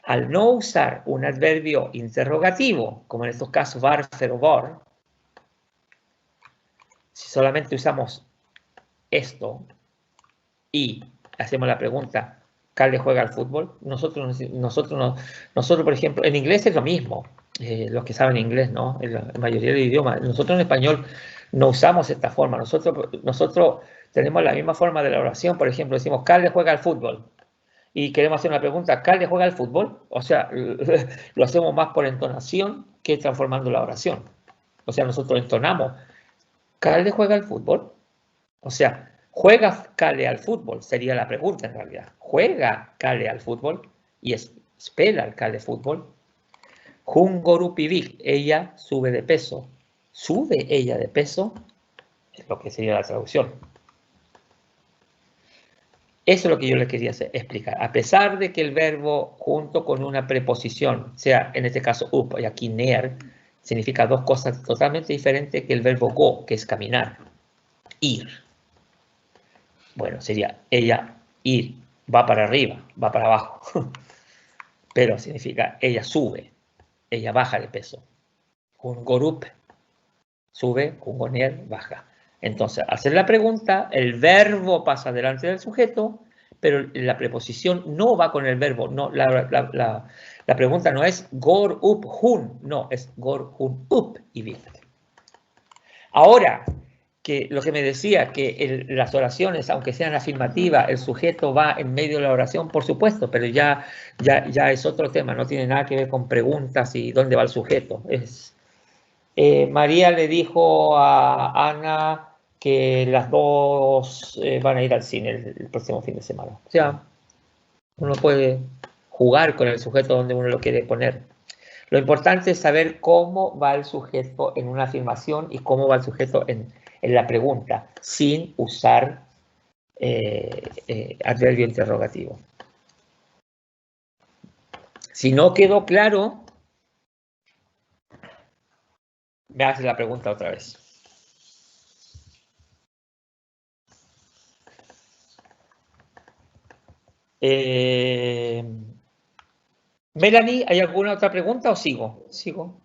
al no usar un adverbio interrogativo, como en estos casos varför o var, si solamente usamos esto y hacemos la pregunta, ¿Calle juega al fútbol? Nosotros, por ejemplo, en inglés es lo mismo. Los que saben inglés, ¿no? En la mayoría del idioma. Nosotros en español no usamos esta forma. Nosotros tenemos la misma forma de la oración. Por ejemplo, decimos, Calle juega al fútbol. Y queremos hacer una pregunta, ¿Calle juega al fútbol? O sea, lo hacemos más por entonación que transformando la oración. O sea, nosotros entonamos, ¿Calle juega al fútbol? O sea, ¿juega Calle al fútbol? Sería la pregunta en realidad. ¿Juega Calle al fútbol? Y espera el Calle fútbol. Jungorupivik, ella sube de peso. ¿Sube ella de peso? Es lo que sería la traducción. Eso es lo que yo les quería explicar. A pesar de que el verbo junto con una preposición, sea en este caso up y aquí near, significa dos cosas totalmente diferentes que el verbo go, que es caminar, ir. Bueno, sería ella ir, va para arriba, va para abajo. Pero significa ella sube, ella baja de peso. Un gorup sube, un goner baja. Entonces, al hacer la pregunta, el verbo pasa delante del sujeto, pero la preposición no va con el verbo. No, la pregunta no es går upp hun, no, es går hun upp i bilen. Ahora, que lo que me decía, que las oraciones, aunque sean afirmativas, el sujeto va en medio de la oración, por supuesto, pero ya es otro tema, no tiene nada que ver con preguntas y dónde va el sujeto. María le dijo a Ana que las dos van a ir al cine el próximo fin de semana. O sea, uno puede jugar con el sujeto donde uno lo quiere poner. Lo importante es saber cómo va el sujeto en una afirmación y cómo va el sujeto en la pregunta, sin usar adverbio interrogativo. Si no quedó claro, me hace la pregunta otra vez. Melanie, ¿hay alguna otra pregunta o sigo? Sigo.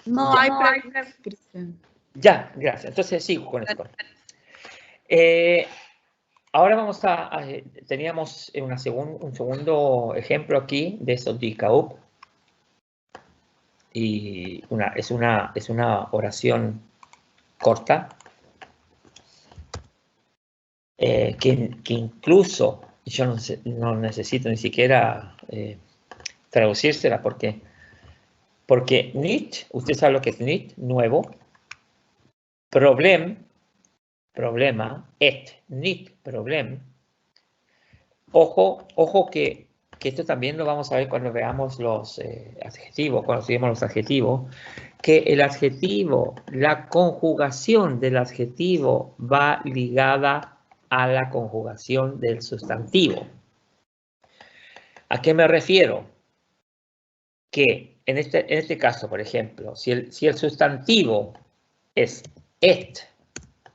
No hay preguntas, Cristian. Ya, gracias. Entonces sigo con esto. Ahora vamos teníamos un segundo ejemplo aquí de eso de Kaup. Y es una oración corta que incluso yo no necesito ni siquiera traducírsela porque nicht, usted sabe lo que es nicht, nuevo, problema, nicht problem. Ojo que esto también lo vamos a ver cuando veamos los adjetivos, cuando estudiemos los adjetivos, que el adjetivo, la conjugación del adjetivo va ligada a la conjugación del sustantivo. ¿A qué me refiero? Que en este caso, por ejemplo, si el sustantivo es et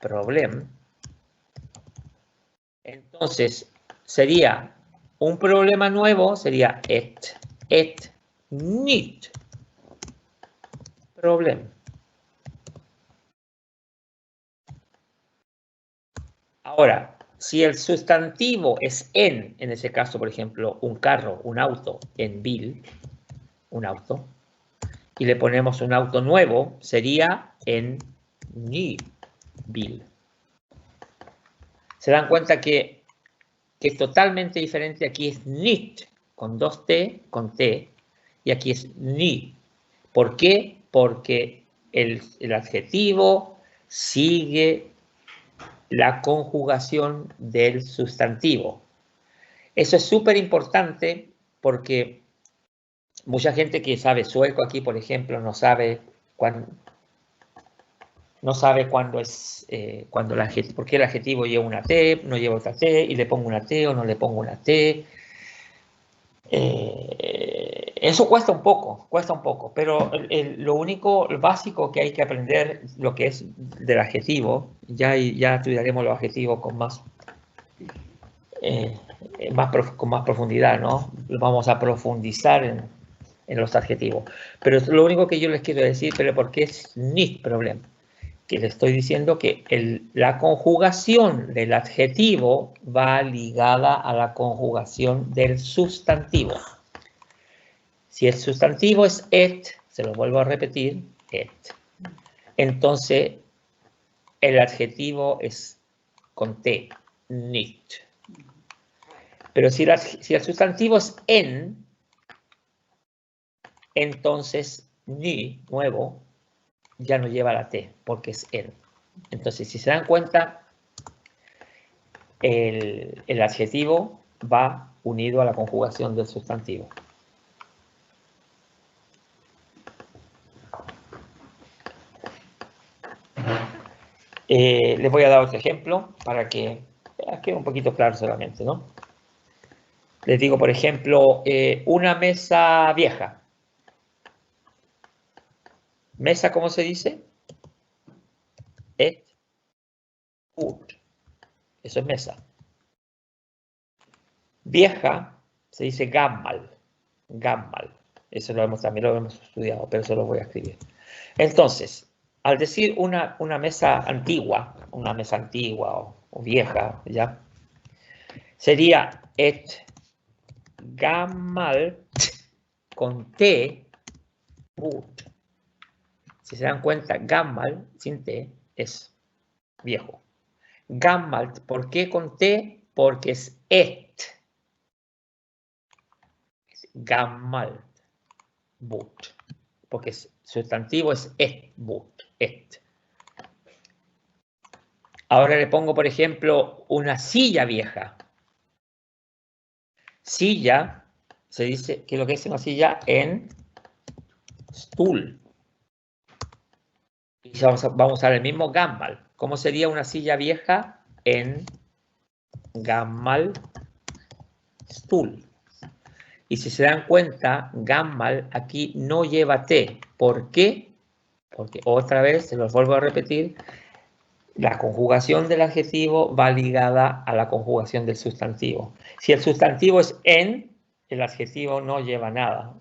problem, entonces sería un problema nuevo, sería et nicht problem. Ahora, si el sustantivo es en ese caso, por ejemplo, un carro, un auto, en bil, un auto, y le ponemos un auto nuevo, sería en ny bil. Se dan cuenta que es totalmente diferente. Aquí es nicht, con 2T, con T, y aquí es ny. ¿Por qué? Porque el adjetivo sigue la conjugación del sustantivo. Eso es súper importante porque mucha gente que sabe sueco aquí, por ejemplo, no sabe cuándo es, por qué el adjetivo lleva una T, no lleva otra T, y le pongo una T o no le pongo una T. Eso cuesta un poco, pero lo único, lo básico que hay que aprender, lo que es del adjetivo, ya estudiaremos los adjetivos con más profundidad, ¿no? Vamos a profundizar en los adjetivos. Pero lo único que yo les quiero decir, pero porque es nicht problem, que les estoy diciendo que la conjugación del adjetivo va ligada a la conjugación del sustantivo. Si el sustantivo es et, se lo vuelvo a repetir, et, entonces el adjetivo es con T, nicht. Pero si el sustantivo es en, entonces ni, nuevo, ya no lleva la T, porque es en. Entonces, si se dan cuenta, el adjetivo va unido a la conjugación del sustantivo. Les voy a dar otro ejemplo para que quede un poquito claro solamente, ¿no? Les digo, por ejemplo, una mesa vieja. Mesa, ¿cómo se dice? Et bord. Eso es mesa. Vieja se dice gammal. Gammal. Eso también lo hemos estudiado, pero eso lo voy a escribir. Entonces, al decir una mesa antigua o vieja, ¿ya? Sería et gammalt con T, gut. Si se dan cuenta, gammalt sin T es viejo. Gammalt, ¿por qué con T? Porque es et. Gammalt, but. Porque sustantivo es et, but, et. Ahora le pongo, por ejemplo, una silla vieja. Silla, se dice, ¿qué es lo que es una silla? En stool. Y vamos a usar el mismo gammalt. ¿Cómo sería una silla vieja? En gammalt stool. Y si se dan cuenta, gammalt aquí no lleva T. ¿Por qué? Porque otra vez, se los vuelvo a repetir, la conjugación del adjetivo va ligada a la conjugación del sustantivo. Si el sustantivo es en, el adjetivo no lleva nada.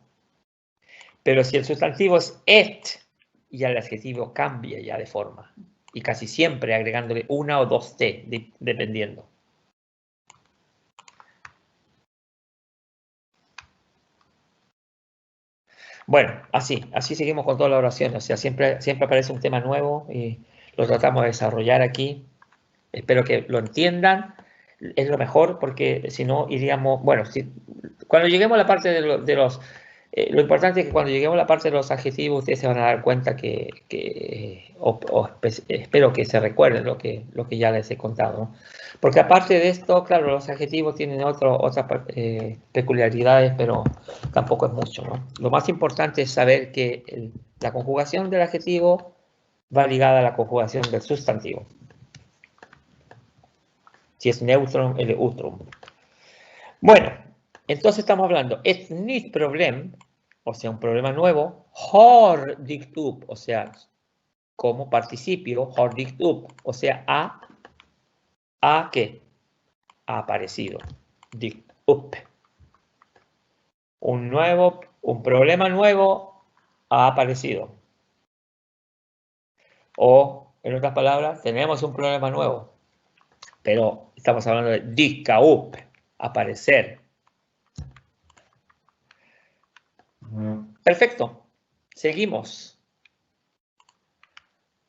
Pero si el sustantivo es et, ya el adjetivo cambia ya de forma. Y casi siempre agregándole una o dos T, dependiendo. Bueno, así seguimos con toda la oración. O sea, siempre aparece un tema nuevo y lo tratamos de desarrollar aquí. Espero que lo entiendan. Es lo mejor porque si no iríamos... Bueno, cuando lleguemos a la parte de los... lo importante es que cuando lleguemos a la parte de los adjetivos ustedes se van a dar cuenta espero que se recuerden lo que ya les he contado, ¿no? Porque aparte de esto, claro, los adjetivos tienen otras peculiaridades, pero tampoco es mucho, ¿no? Lo más importante es saber que la conjugación del adjetivo va ligada a la conjugación del sustantivo. Si es neutrum, el utrum. Bueno, entonces estamos hablando, es nicht Problem, o sea, un problema nuevo, har dykt upp, o sea, como participio, har dykt upp, o sea, ¿qué? Ha aparecido, dykt upp. Un problema nuevo ha aparecido. O, en otras palabras, tenemos un problema nuevo, pero estamos hablando de dyka upp, aparecer. Perfecto. Seguimos.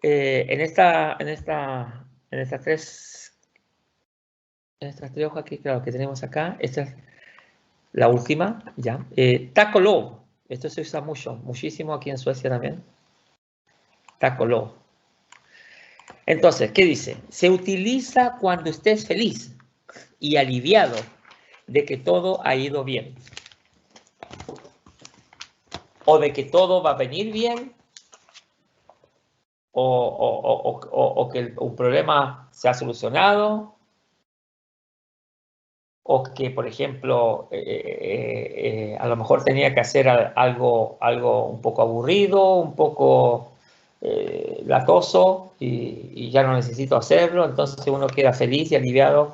En estas tres hojas que tenemos acá, esta es la última, ya. Tacolov. Esto se usa muchísimo aquí en Suecia también. Tacolov. Entonces, ¿qué dice? Se utiliza cuando estés feliz y aliviado de que todo ha ido bien. O de que todo va a venir bien. O que un problema se ha solucionado. O que, por ejemplo, a lo mejor tenía que hacer algo un poco aburrido, un poco latoso y ya no necesito hacerlo, entonces uno queda feliz y aliviado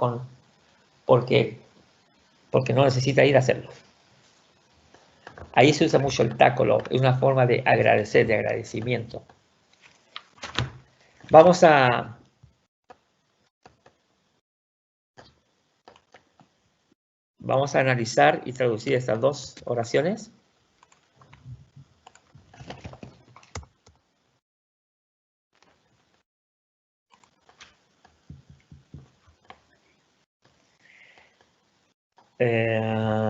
porque no necesita ir a hacerlo. Ahí se usa mucho el tacolov, es una forma de agradecer, de agradecimiento. Vamos a analizar y traducir estas dos oraciones.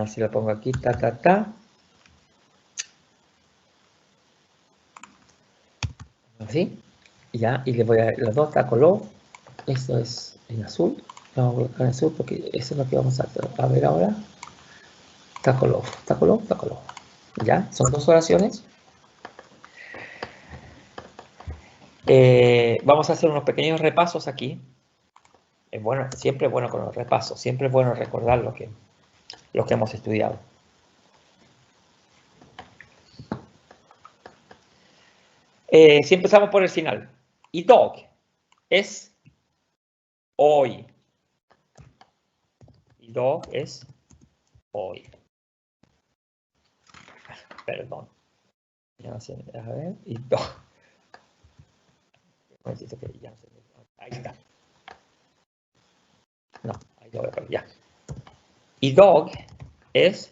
Si lo pongo aquí, así, ya, y le voy a dar los dos tacolov. Esto es en azul. Vamos a colocar en azul porque eso es lo que vamos a ver ahora. Tacolov. Ya, son dos oraciones. Vamos a hacer unos pequeños repasos aquí. Bueno, siempre es bueno con los repasos, siempre es bueno recordar lo que hemos estudiado. Si empezamos por el final. Idag es hoy. Idag es hoy. perdón. A ver, y dog. Ahí está. No, ahí lo voy a poner, ya. Y dog es,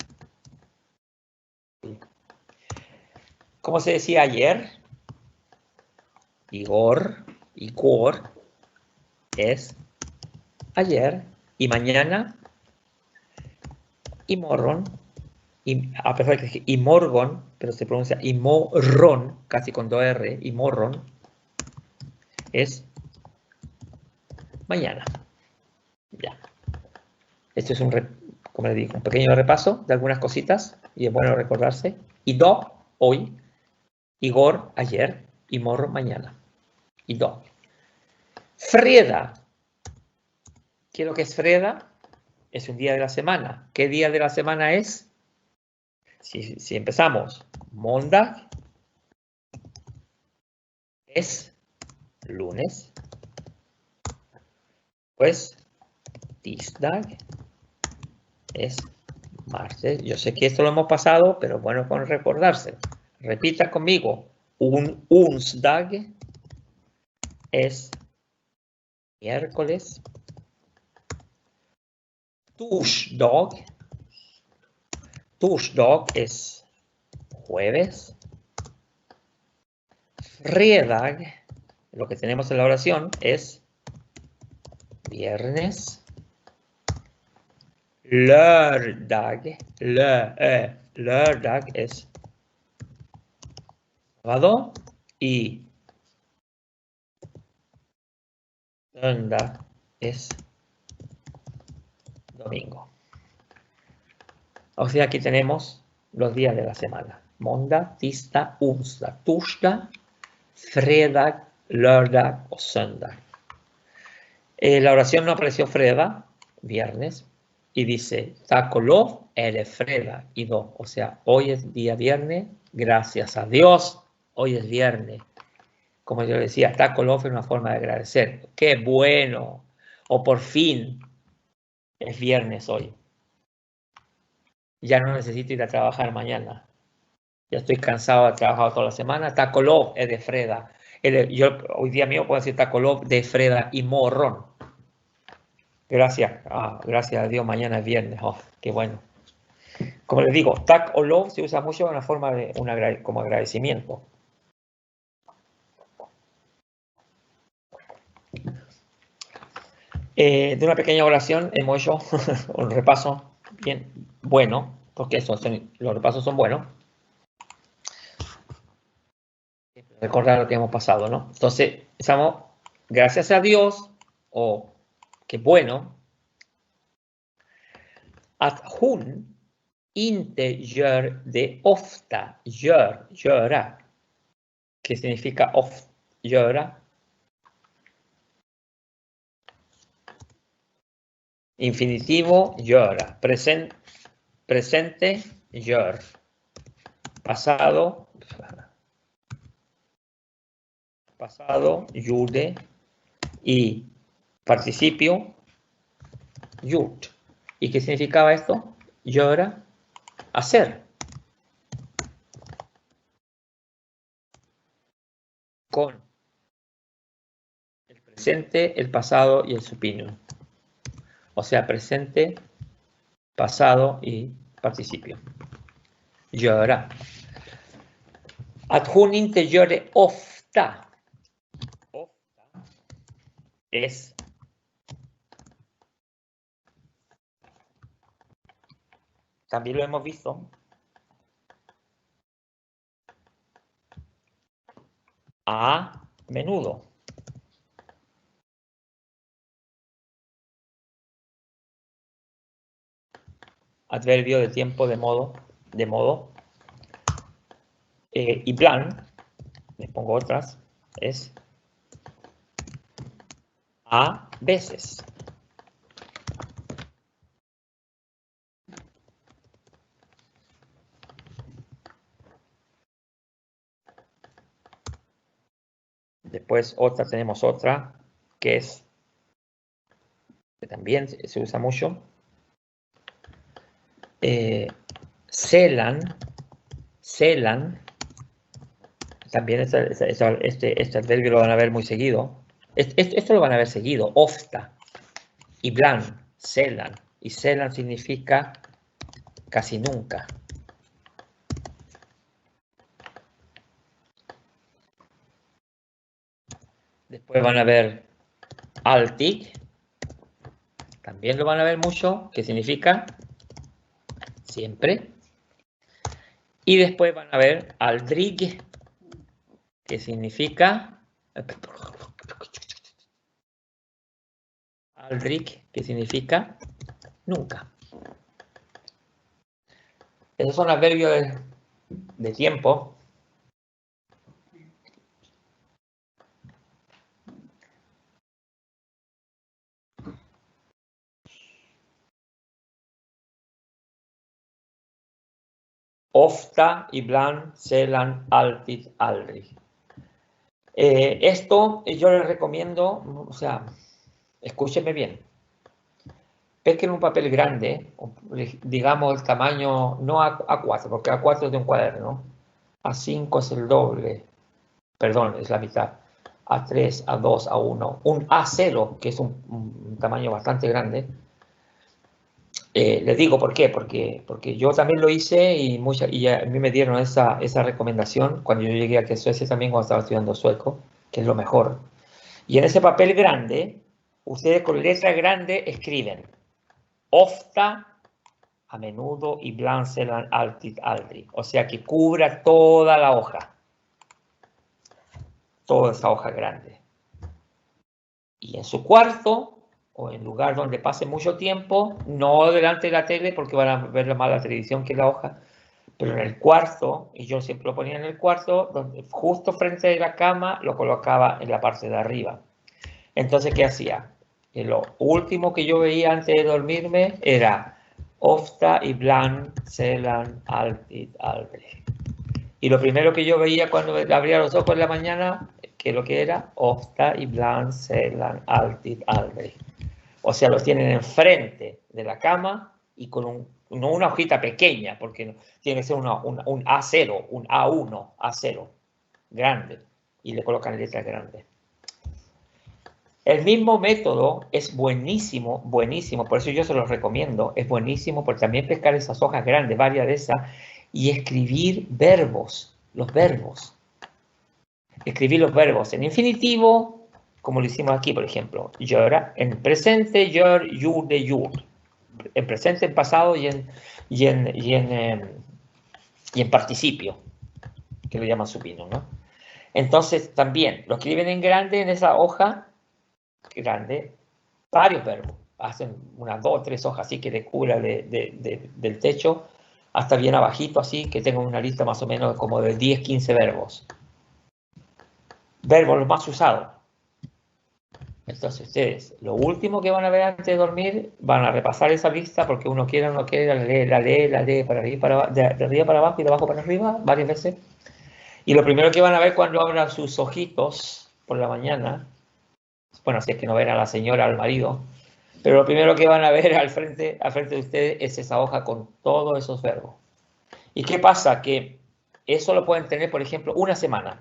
¿cómo se decía ayer? Igor es ayer, y mañana, y morron, y, a pesar de que dije y morgon, pero se pronuncia y morron, casi con 2 R, y morron, es mañana. Ya. Esto es como les digo, un pequeño repaso de algunas cositas, y es bueno recordarse. Y dog, hoy, Igor, ayer, y morro, mañana. Y dog. Fredag. ¿Qué es lo que es fredag? Es un día de la semana. ¿Qué día de la semana es? Si empezamos, Mondag es lunes. Pues Tisdag es martes. Yo sé que esto lo hemos pasado, pero bueno con recordarse. Repita conmigo. Un onsdag es miércoles. Torsdag es jueves. Fredag, lo que tenemos en la oración, es viernes. Lördag es sábado. Y söndag es domingo. O sea, aquí tenemos los días de la semana. Måndag, tisdag, onsdag, torsdag, fredag, lördag och söndag. La oración no apareció fredag, viernes, y dice, tack och lov är det fredag idag. O sea, hoy es día viernes, gracias a Dios, hoy es viernes. Como yo decía, tack och lov es una forma de agradecer. ¡Qué bueno! O por fin es viernes hoy. Ya no necesito ir a trabajar mañana. Ya estoy cansado de trabajar toda la semana. Tack och lov es de fredag. Yo hoy día mío puedo decir tack och lov de fredag y morron. Gracias. Gracias a Dios, mañana es viernes. Oh, qué bueno. Como les digo, tack och lov se usa mucho en una forma de como agradecimiento. De una pequeña oración hemos hecho un repaso bien bueno, porque los repasos son buenos. Recordar lo que hemos pasado, ¿no? Entonces, estamos, gracias a Dios, o qué bueno, att hon inte gör det ofta, göra, que significa göra. Infinitivo, göra. Presente, gör. Pasado, gjorde. Y participio, gjort. ¿Y qué significaba esto? Göra, hacer. Con el presente, el pasado y el supino. O sea, presente, pasado y participio. Göra. Att hon inte gör det ofta. Ofta es también lo hemos visto. A menudo. Adverbio de tiempo, de modo. Y plan, les pongo otras, es a veces. Después tenemos otra que es, que también se usa mucho. Sällan Celan, también este adverbio lo van a ver muy seguido. Esto lo van a ver seguido, ofta y blan, celan. Y celan significa casi nunca. Después van a ver altig, también lo van a ver mucho, que significa siempre. Y después van a ver aldrig, que significa nunca. Esos son adverbios de tiempo. Ofta, ibland, sällan, alltid, aldrig. Esto yo les recomiendo, o sea, escúchenme bien. Pesquen un papel grande, digamos el tamaño, no A4, porque A4 es de un cuaderno, A5 es el doble, perdón, es la mitad, A3, A2, A1, un A0, que es un tamaño bastante grande. Les digo por qué, porque yo también lo hice y a mí me dieron esa recomendación cuando yo llegué aquí a Suecia también cuando estaba estudiando sueco, que es lo mejor. Y en ese papel grande, ustedes con letra grande escriben ofta, a menudo, y ibland, sällan, alltid, aldrig. O sea que cubra toda la hoja. Toda esa hoja grande. Y en su cuarto, o en lugar donde pase mucho tiempo, no delante de la tele porque van a ver más la televisión que la hoja, pero en el cuarto, y yo siempre lo ponía en el cuarto, donde, justo frente de la cama, lo colocaba en la parte de arriba. Entonces, ¿qué hacía? Y lo último que yo veía antes de dormirme era ofta, ibland, sällan, alltid, aldrig. Y lo primero que yo veía cuando abría los ojos en la mañana, que lo que era ofta, ibland, sällan, alltid, aldrig. O sea, los tienen enfrente de la cama y con no una hojita pequeña, porque tiene que ser un A0, un A1, A0, grande, y le colocan letras grandes. El mismo método es buenísimo, buenísimo, por eso yo se los recomiendo, es buenísimo porque también pescar esas hojas grandes, varias de esas, y escribir verbos, los verbos. Escribir los verbos en infinitivo, como lo hicimos aquí, por ejemplo. Gör, en presente, gör, gjorde, gjord. En presente, en pasado y en participio, que lo llaman supino, ¿no? Entonces, también lo escriben en grande en esa hoja grande, varios verbos. Hacen unas 2 o 3 hojas así que le cubra del techo hasta bien abajito, así que tengan una lista más o menos como de 10, 15 verbos. Verbos los más usados. Entonces ustedes, lo último que van a ver antes de dormir, van a repasar esa lista porque uno quiera o no quiera, la lee para arriba, de arriba para abajo y de abajo para arriba, varias veces. Y lo primero que van a ver cuando abran sus ojitos por la mañana, bueno, si es que no ven a la señora, al marido, pero lo primero que van a ver al frente de ustedes es esa hoja con todos esos verbos. ¿Y qué pasa? Que eso lo pueden tener, por ejemplo, una semana.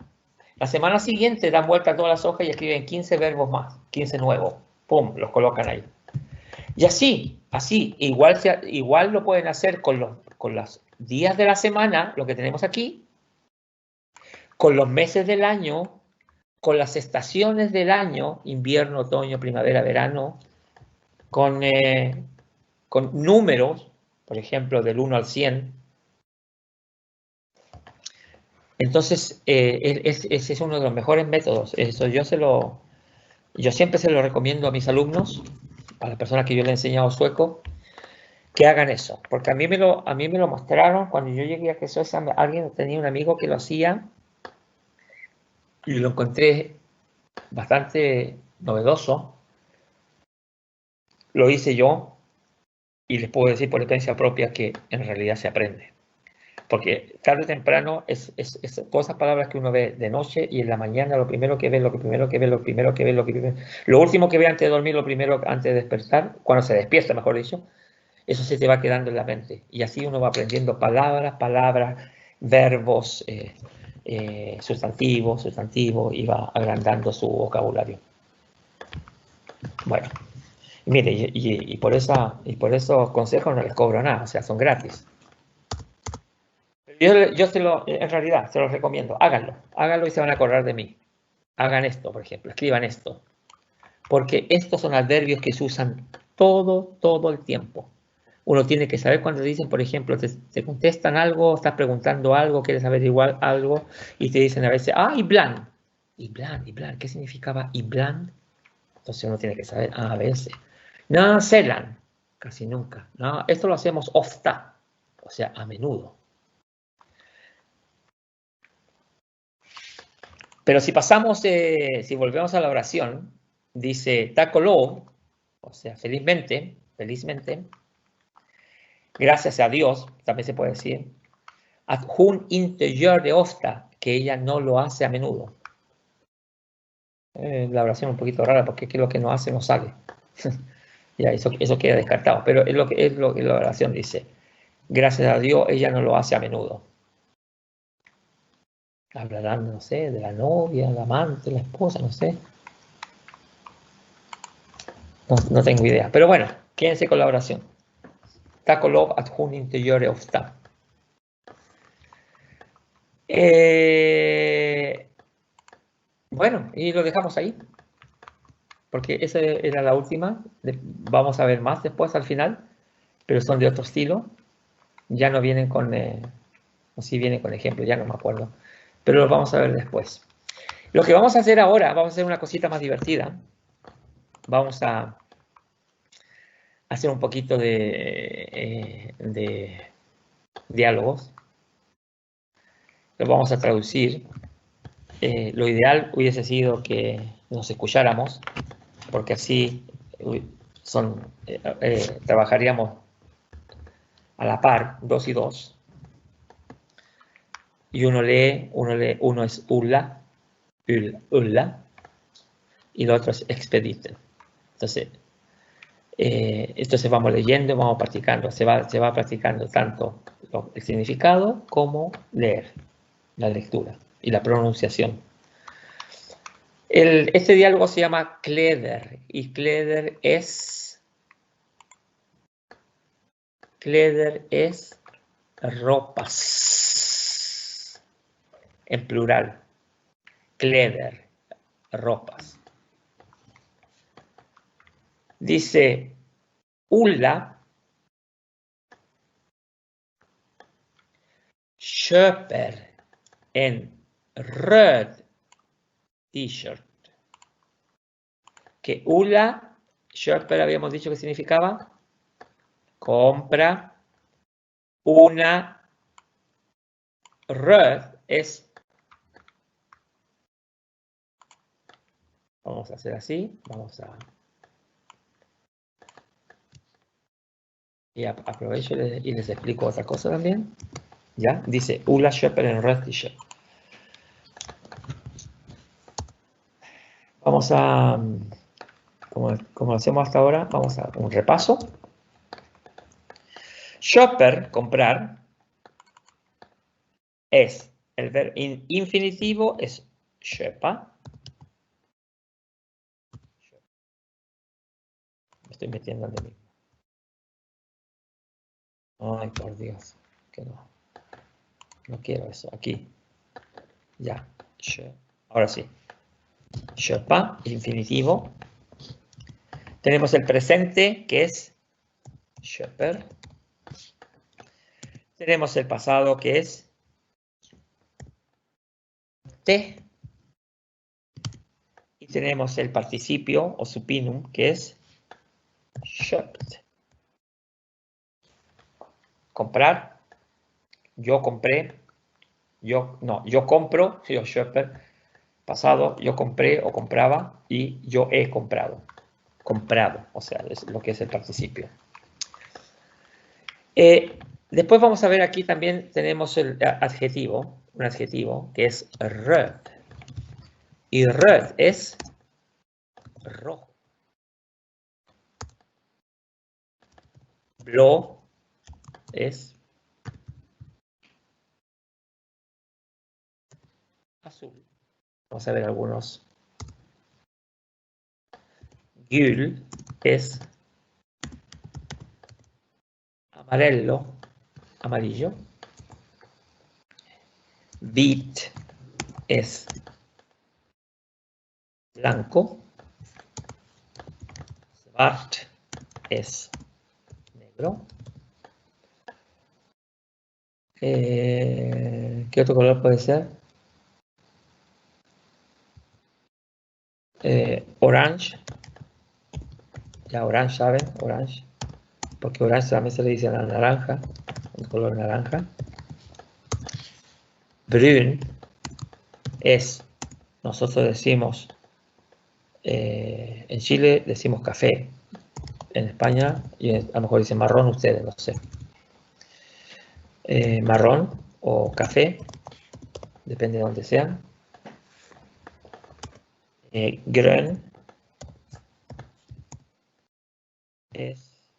La semana siguiente dan vuelta a todas las hojas y escriben 15 verbos más, 15 nuevos. ¡Pum! Los colocan ahí. Y así, igual lo pueden hacer con los días de la semana, lo que tenemos aquí, con los meses del año, con las estaciones del año, invierno, otoño, primavera, verano, con números, por ejemplo, del 1 al 100. Entonces, ese es uno de los mejores métodos. Eso yo siempre se lo recomiendo a mis alumnos, a las personas que yo les he enseñado sueco, que hagan eso. Porque a mí me lo mostraron cuando yo llegué a Suecia. Alguien tenía un amigo que lo hacía y lo encontré bastante novedoso. Lo hice yo y les puedo decir por experiencia propia que en realidad se aprende. Porque tarde o temprano es todas esas palabras que uno ve de noche y en la mañana lo primero que ve, lo último que ve antes de dormir, lo primero antes de despertar, cuando se despierta, mejor dicho, eso se te va quedando en la mente. Y así uno va aprendiendo palabras, verbos, sustantivo, iba agrandando su vocabulario. Bueno, mire, y por esos consejos no les cobro nada, o sea, son gratis. Yo en realidad, se los recomiendo, háganlo y se van a acordar de mí. Hagan esto, por ejemplo, escriban esto. Porque estos son adverbios que se usan todo el tiempo. Uno tiene que saber cuando dicen, por ejemplo, te contestan algo, estás preguntando algo, quieres averiguar algo, y te dicen a veces, ibland. ¿Qué significaba ibland? Entonces uno tiene que saber, a veces. No, sällan, casi nunca. No, esto lo hacemos ofta, o sea, a menudo. Pero si si volvemos a la oración, dice tack och lov, o sea, felizmente, gracias a Dios, también se puede decir, att hon inte gör det ofta, que ella no lo hace a menudo. La oración es un poquito rara porque es que lo que no hace no sale. Ya, eso queda descartado, pero es lo que la oración dice. Gracias a Dios, ella no lo hace a menudo. Hablarán, no sé, de la novia, la amante, la esposa, no sé. No tengo idea. Pero bueno, quédense con la oración. Tack och lov att hon inte gör det ofta. Bueno, y lo dejamos ahí. Porque esa era la última. Vamos a ver más después al final. Pero son de otro estilo. Ya no vienen con... o si vienen con ejemplos, ya no me acuerdo. Pero lo vamos a ver después. Lo que vamos a hacer ahora, vamos a hacer una cosita más divertida. Vamos a hacer un poquito de diálogos. Lo vamos a traducir. Lo ideal hubiese sido que nos escucháramos, porque así trabajaríamos a la par, 2 y 2. Y uno es Ulla, y el otro es Expediten. Entonces vamos leyendo, vamos practicando, se va practicando tanto el significado como leer, la lectura y la pronunciación. Este diálogo se llama Kläder, y Kläder es ropas, en plural. Kläder, ropas. Dice Ulla köper en röd t-shirt. Que Ulla köper habíamos dicho que significaba compra una röd es, vamos a hacer así, y aprovecho y les explico otra cosa también. ¿Ya? Dice Ulla köper en röd t-shirt. Vamos a, como hacemos hasta ahora, vamos a un repaso. Köper, comprar, es el verbo infinitivo, es köpa. Me estoy metiendo en mí. Ay, por Dios, que no. No quiero eso. Aquí. Ya. Ahora sí. Köpa, infinitivo. Tenemos el presente, que es köper. Tenemos el pasado, que es te. Y tenemos el participio, o supinum, que es köpt. Comprar. Yo compré. Yo compro. Yo köper. Pasado, yo compré o compraba. Y yo he comprado. Comprado, o sea, es lo que es el participio. Después vamos a ver aquí también tenemos el adjetivo, un adjetivo que es röd. Y röd es rojo. Blå es azul. Vamos a ver algunos. Gul es amarillo. Vit es blanco. Svart es negro. ¿Qué otro color puede ser? Orange. Ya orange, ¿saben? Orange. Porque orange también se le dice a la naranja. El color naranja. Brun es, nosotros decimos, en Chile decimos café. En España, y a lo mejor dicen marrón ustedes, no sé. Marrón o café, depende de donde sean. Grön es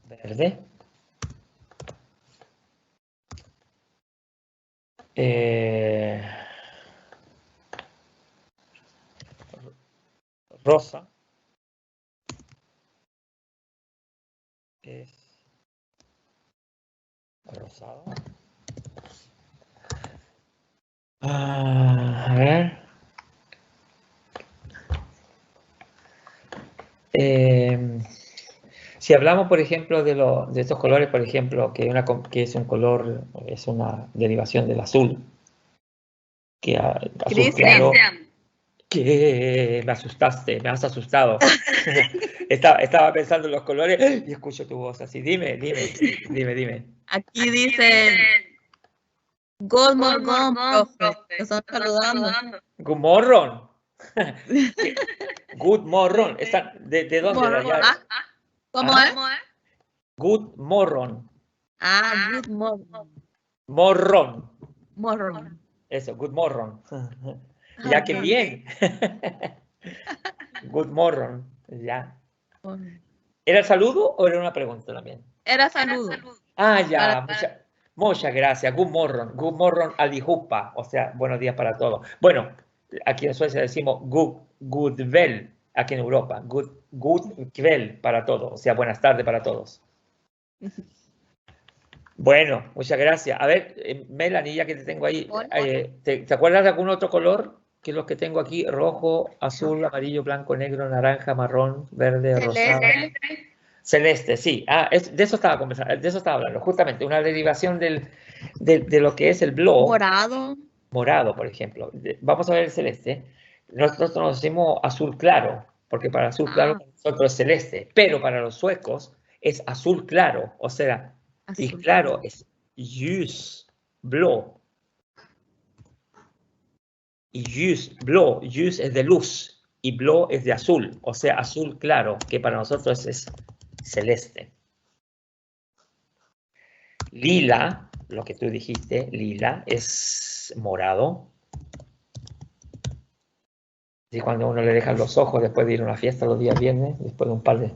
verde. Rosa es rosado. A ver. Si hablamos, por ejemplo, de estos colores, por ejemplo, que es un color, es una derivación del azul. Que azul claro. Que me asustaste, me has asustado. Estaba pensando en los colores y escucho tu voz así. Dime. Aquí dice Good morning, profe. Te están saludando. Good morning. Good morning. ¿De dónde? De allá. ¿Cómo es? Good morning. Good morning. Morron. Eso, good morning. Ya que bien. Good morning. Ya. ¿Era saludo o era una pregunta también? Era saludo. Ya. Muchas gracias. Good morning alijupa. O sea, buenos días para todos. Bueno, aquí en Suecia decimos good vel, aquí en Europa. Good kväll para todos. O sea, buenas tardes para todos. Bueno, muchas gracias. A ver, Melanie, ya que te tengo ahí, ¿te acuerdas de algún otro color que los que tengo aquí? Rojo, azul, amarillo, blanco, negro, naranja, marrón, verde, rosado. Celeste, sí. De eso estaba conversando, de eso estaba hablando. Justamente, una derivación de lo que es el blue. Morado, por ejemplo. Vamos a ver el celeste. Nosotros nos decimos azul claro, porque para azul claro para nosotros es celeste, pero para los suecos es azul claro, o sea, y claro es ljusblå. Y ljusblå, ljus es de luz y blå es de azul, o sea, azul claro, que para nosotros es celeste. Lila, lo que tú dijiste, lila, es morado. Y cuando uno le dejan los ojos después de ir a una fiesta los días viernes, después de un par de...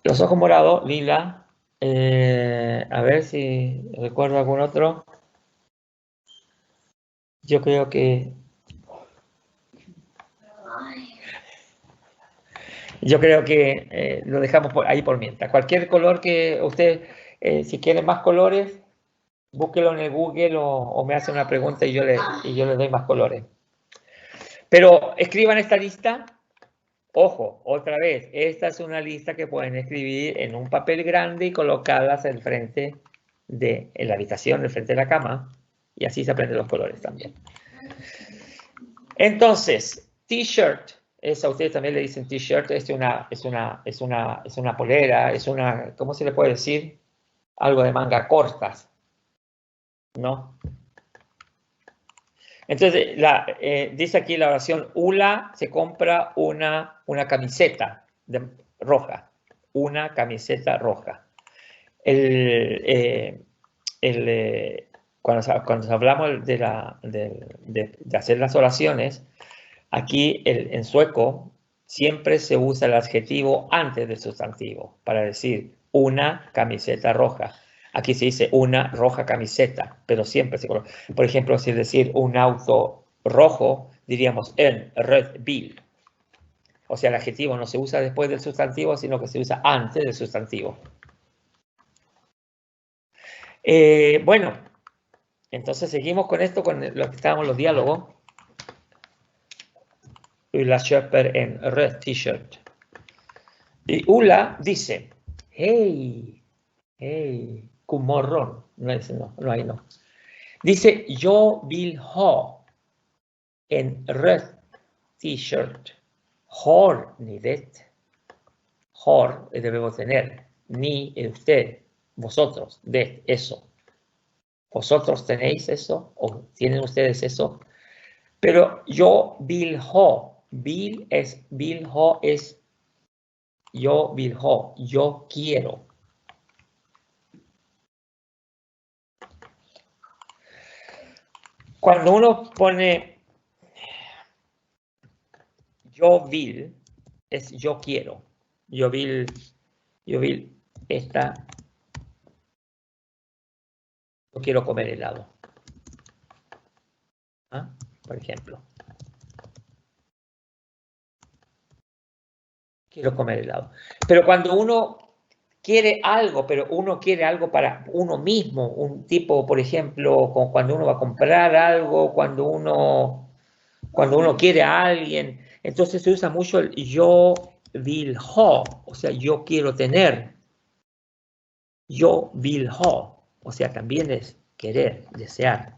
Los ojos morados, lila. A ver si recuerdo algún otro. Yo creo que... lo dejamos ahí por mientras. Cualquier color que usted, si quiere más colores, búsquelo en el Google o me hace una pregunta y yo le doy más colores. Pero escriban esta lista. Ojo, otra vez, esta es una lista que pueden escribir en un papel grande y colocarlas en la habitación, en frente de la cama, y así se aprenden los colores también. Entonces, t-shirt, a ustedes también le dicen t-shirt, es una polera, ¿cómo se le puede decir? Algo de manga cortas, ¿no? Entonces, dice aquí la oración, Ula se compra una camiseta roja. Una camiseta roja. Cuando hablamos de hacer las oraciones, aquí en sueco siempre se usa el adjetivo antes del sustantivo para decir una camiseta roja. Aquí se dice una roja camiseta, pero siempre se coloca. Por ejemplo, si decir un auto rojo, diríamos en red bil. O sea, el adjetivo no se usa después del sustantivo, sino que se usa antes del sustantivo. Bueno, entonces seguimos con esto, con lo que estábamos los diálogos. Ulla köper en röd t-shirt. Y Ulla dice, hey, god morgon. No hay no. Dice, yo vill ha en röd t-shirt. Har ni det? Har es de verbo tener. Ni es usted. Vosotros. Det, eso. ¿Vosotros tenéis eso? ¿O tienen ustedes eso? Pero yo vill ha. Vill ha es yo vill ha. Yo quiero. Cuando uno pone yo vill, es yo quiero. Yo vill esta. Yo quiero comer helado. ¿Ah? Por ejemplo. Quiero comer helado. Pero cuando uno quiere algo, pero uno quiere algo para uno mismo, un tipo, por ejemplo, cuando uno va a comprar algo, cuando uno quiere a alguien, entonces se usa mucho el yo vill ha, o sea, yo quiero tener. Yo vill ha, o sea, también es querer, desear.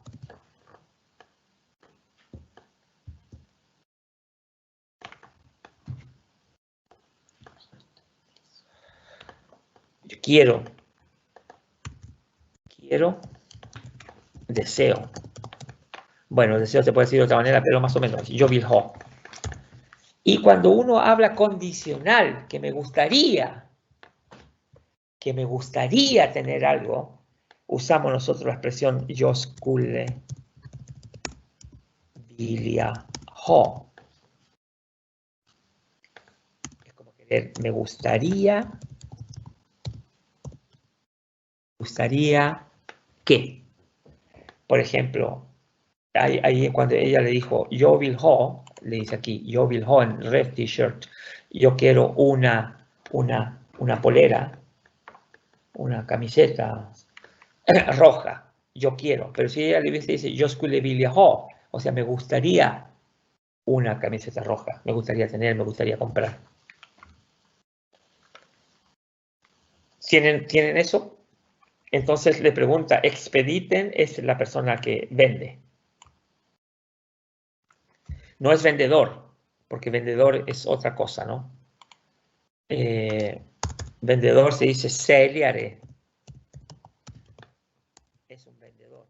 Yo quiero, deseo. Bueno, deseo se puede decir de otra manera, pero más o menos, yo vill ha. Y cuando uno habla condicional, que me gustaría tener algo, usamos nosotros la expresión yo skulle vilja ha. Es como querer, me gustaría que. Por ejemplo, ahí cuando ella le dijo yo vill ha, le dice aquí, yo vill ha en red t-shirt, yo quiero una polera, una camiseta roja, yo quiero. Pero si ella le dice yo skulle vilja ha, o sea, me gustaría una camiseta roja, me gustaría comprar. ¿Tienen eso? Entonces le pregunta, expediten es la persona que vende. No es vendedor, porque vendedor es otra cosa, ¿no? Vendedor se dice säljare. Es un vendedor.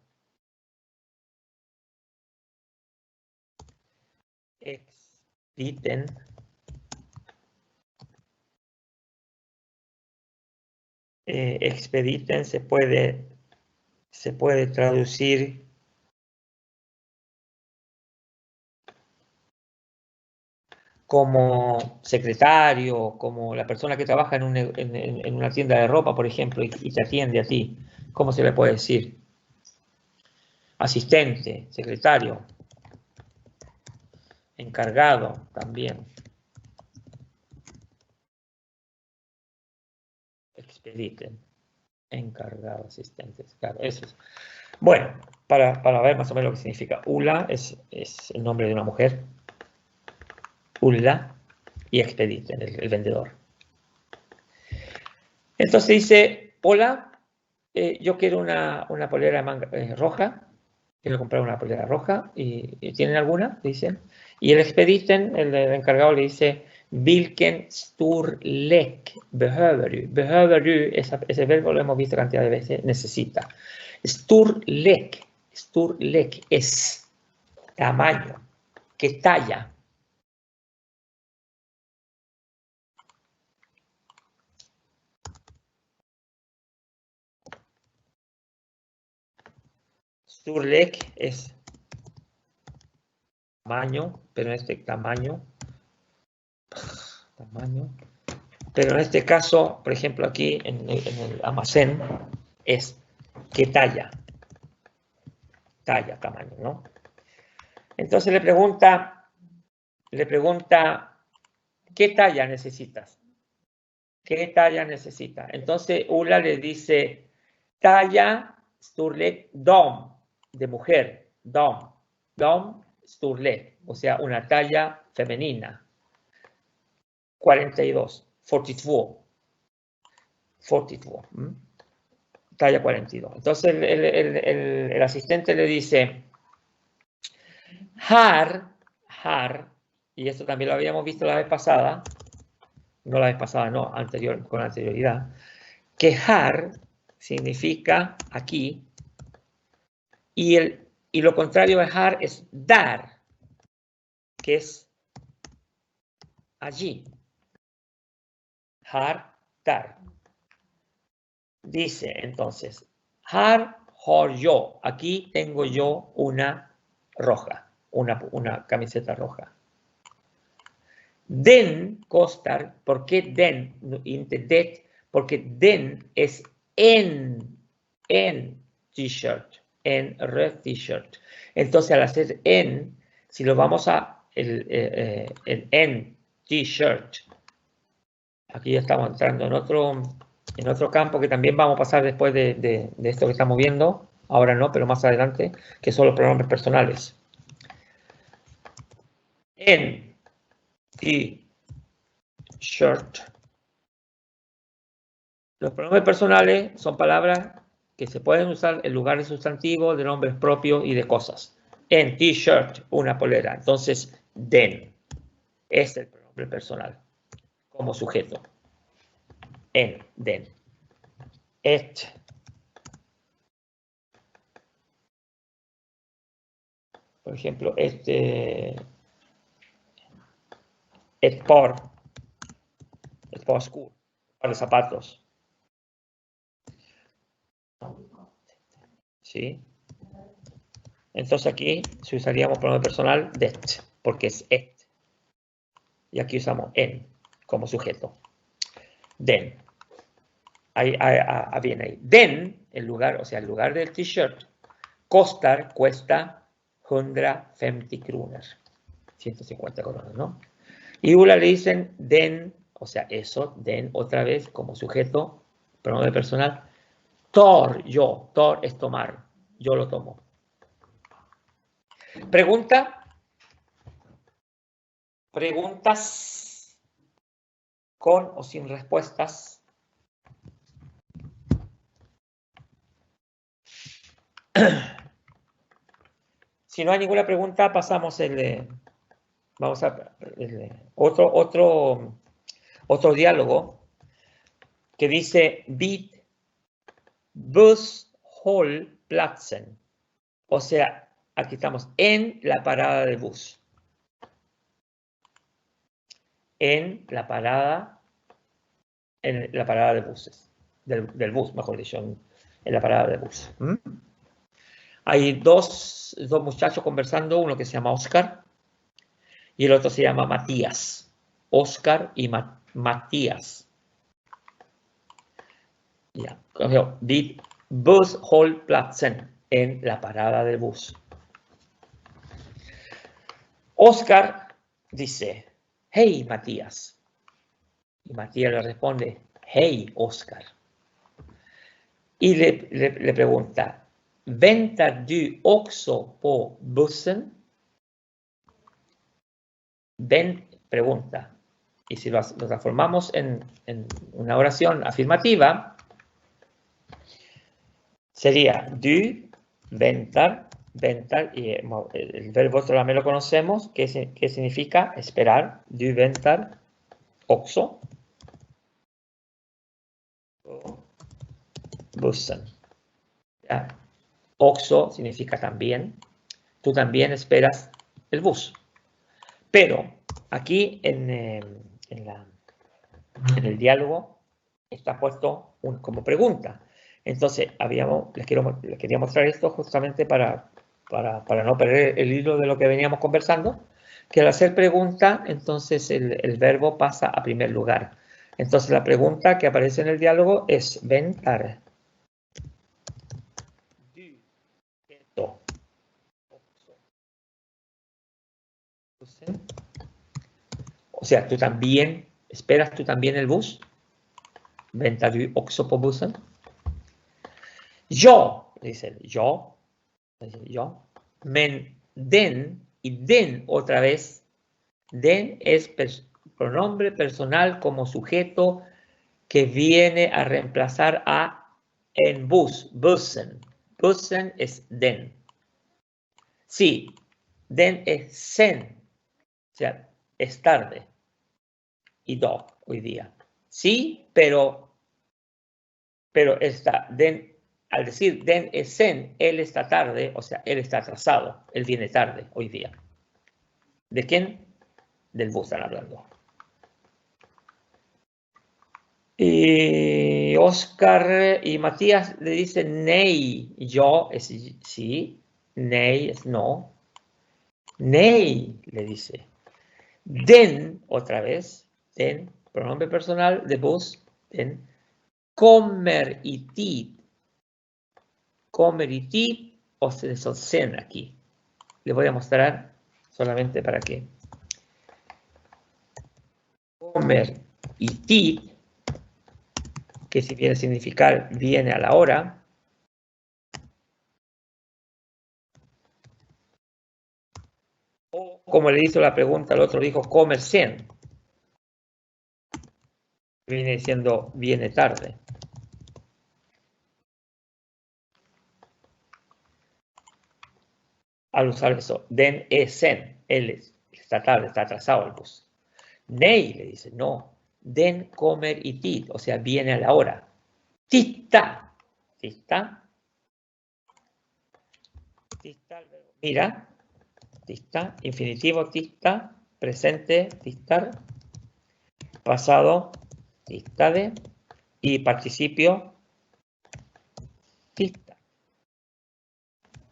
Expediten. Expediten se puede traducir como secretario, como la persona que trabaja en una tienda de ropa, por ejemplo, y te atiende a ti. ¿Cómo se le puede decir? Asistente, secretario, encargado también. Expediten, encargado, asistentes, claro, eso es. Bueno, para ver más o menos lo que significa. Ulla es el nombre de una mujer. Ulla y expediten, el vendedor. Entonces dice, hola, yo quiero una polera manga, roja. Quiero comprar una polera roja. ¿Y tienen alguna? Dicen. Y el expediten, el encargado, le dice, vilken storlek behöver du? Behöver du, ese verbo lo hemos visto cantidad de veces, necesita. Storlek es tamaño. ¿Qué talla? Storlek es tamaño, pero en este tamaño, pero en este caso, por ejemplo, aquí en el almacén, es ¿qué talla? Talla, tamaño, ¿no? Entonces le pregunta, ¿qué talla necesitas? ¿Qué talla necesita? Entonces Ula le dice, talla storlek dam, de mujer, dam storlek, o sea, una talla femenina. 42, 42. Talla 42. Entonces el asistente le dice, har, y esto también lo habíamos visto la vez pasada, no la vez pasada, no, con anterioridad, que har significa aquí, y lo contrario de har es dar, que es allí. Har, dar. Dice entonces, har yo, aquí tengo yo una roja, una camiseta roja. Den costar, ¿por qué den? Det, porque den es en t-shirt, en red t-shirt. Entonces al hacer en, si lo vamos a en t-shirt, aquí ya estamos entrando en otro campo que también vamos a pasar después de esto que estamos viendo, ahora no, pero más adelante, que son los pronombres personales. En t-shirt. Los pronombres personales son palabras que se pueden usar en lugar de sustantivos, de nombres propios y de cosas. En t-shirt, una polera. Entonces, den es el pronombre personal como sujeto. En, den. Et. Por ejemplo, et par skor, par de zapatos. ¿Sí? Entonces aquí si usaríamos pronombre personal det, porque es et. Y aquí usamos en como sujeto. Den. Ahí viene ahí. Den, el lugar del t-shirt, cuesta 150 kronor. 150 coronas, ¿no? Y Ula le dicen den, o sea, eso, den otra vez como sujeto, pronombre personal. Tor es tomar, yo lo tomo. Preguntas con o sin respuestas. Si no hay ninguna pregunta, pasamos vamos a otro diálogo que dice vid busshållplatsen. O sea, aquí estamos en la parada de bus. En la parada de buses. Del bus, mejor dicho, en la parada de bus. Hay dos muchachos conversando, uno que se llama Oscar y el otro se llama Matías. Oscar y Matías. Ya, vid busshållplatsen, en la parada del bus. Oscar dice, hey Matías. Y Matías le responde, hey Oscar. Y le pregunta, ¿väntar du också på bussen? Pregunta. Y si lo transformamos en una oración afirmativa, sería du väntar, y el verbo también lo conocemos, que significa esperar, du väntar också bussen. ¿Ya? Också significa también, tú también esperas el bus. Pero aquí en el diálogo está puesto como pregunta. Entonces, les quería mostrar esto justamente para no perder el hilo de lo que veníamos conversando, que al hacer pregunta, entonces el verbo pasa a primer lugar. Entonces, la pregunta que aparece en el diálogo es väntar Du också bussen. O sea, tú también, ¿esperas tú también el bus? ¿Väntar du också på bussen? Ja, dice yo. Yo. Men den, y den otra vez, den es pronombre personal como sujeto que viene a reemplazar a en bus, bussen. Bussen es den. Sí, den es sen, o sea, es tarde. Y do, hoy día. Sí, pero está, den, al decir den es sen, él está tarde, o sea, él está atrasado, él viene tarde hoy día. ¿De quién? Del bus están hablando. Y Oscar y Matías le dicen nej, yo es sí, nej es no. Nej, le dice. Den, otra vez, den, pronombre personal de bus, den. Kommer i tid. Kommer i tid, o se sen aquí. Les voy a mostrar solamente para que. Kommer i tid, que si viene a significar viene a la hora. O como le hizo la pregunta al otro, dijo kommer sen. Viene diciendo viene tarde. Al usar eso, den es sen, él está tarde, está atrasado el bus. Nej, le dice, no, den kommer i tid, o sea, viene a la hora. Titta, titta, titta, mira, titta, infinitivo, titta, presente, tittar, pasado, tittade, y participio, titta.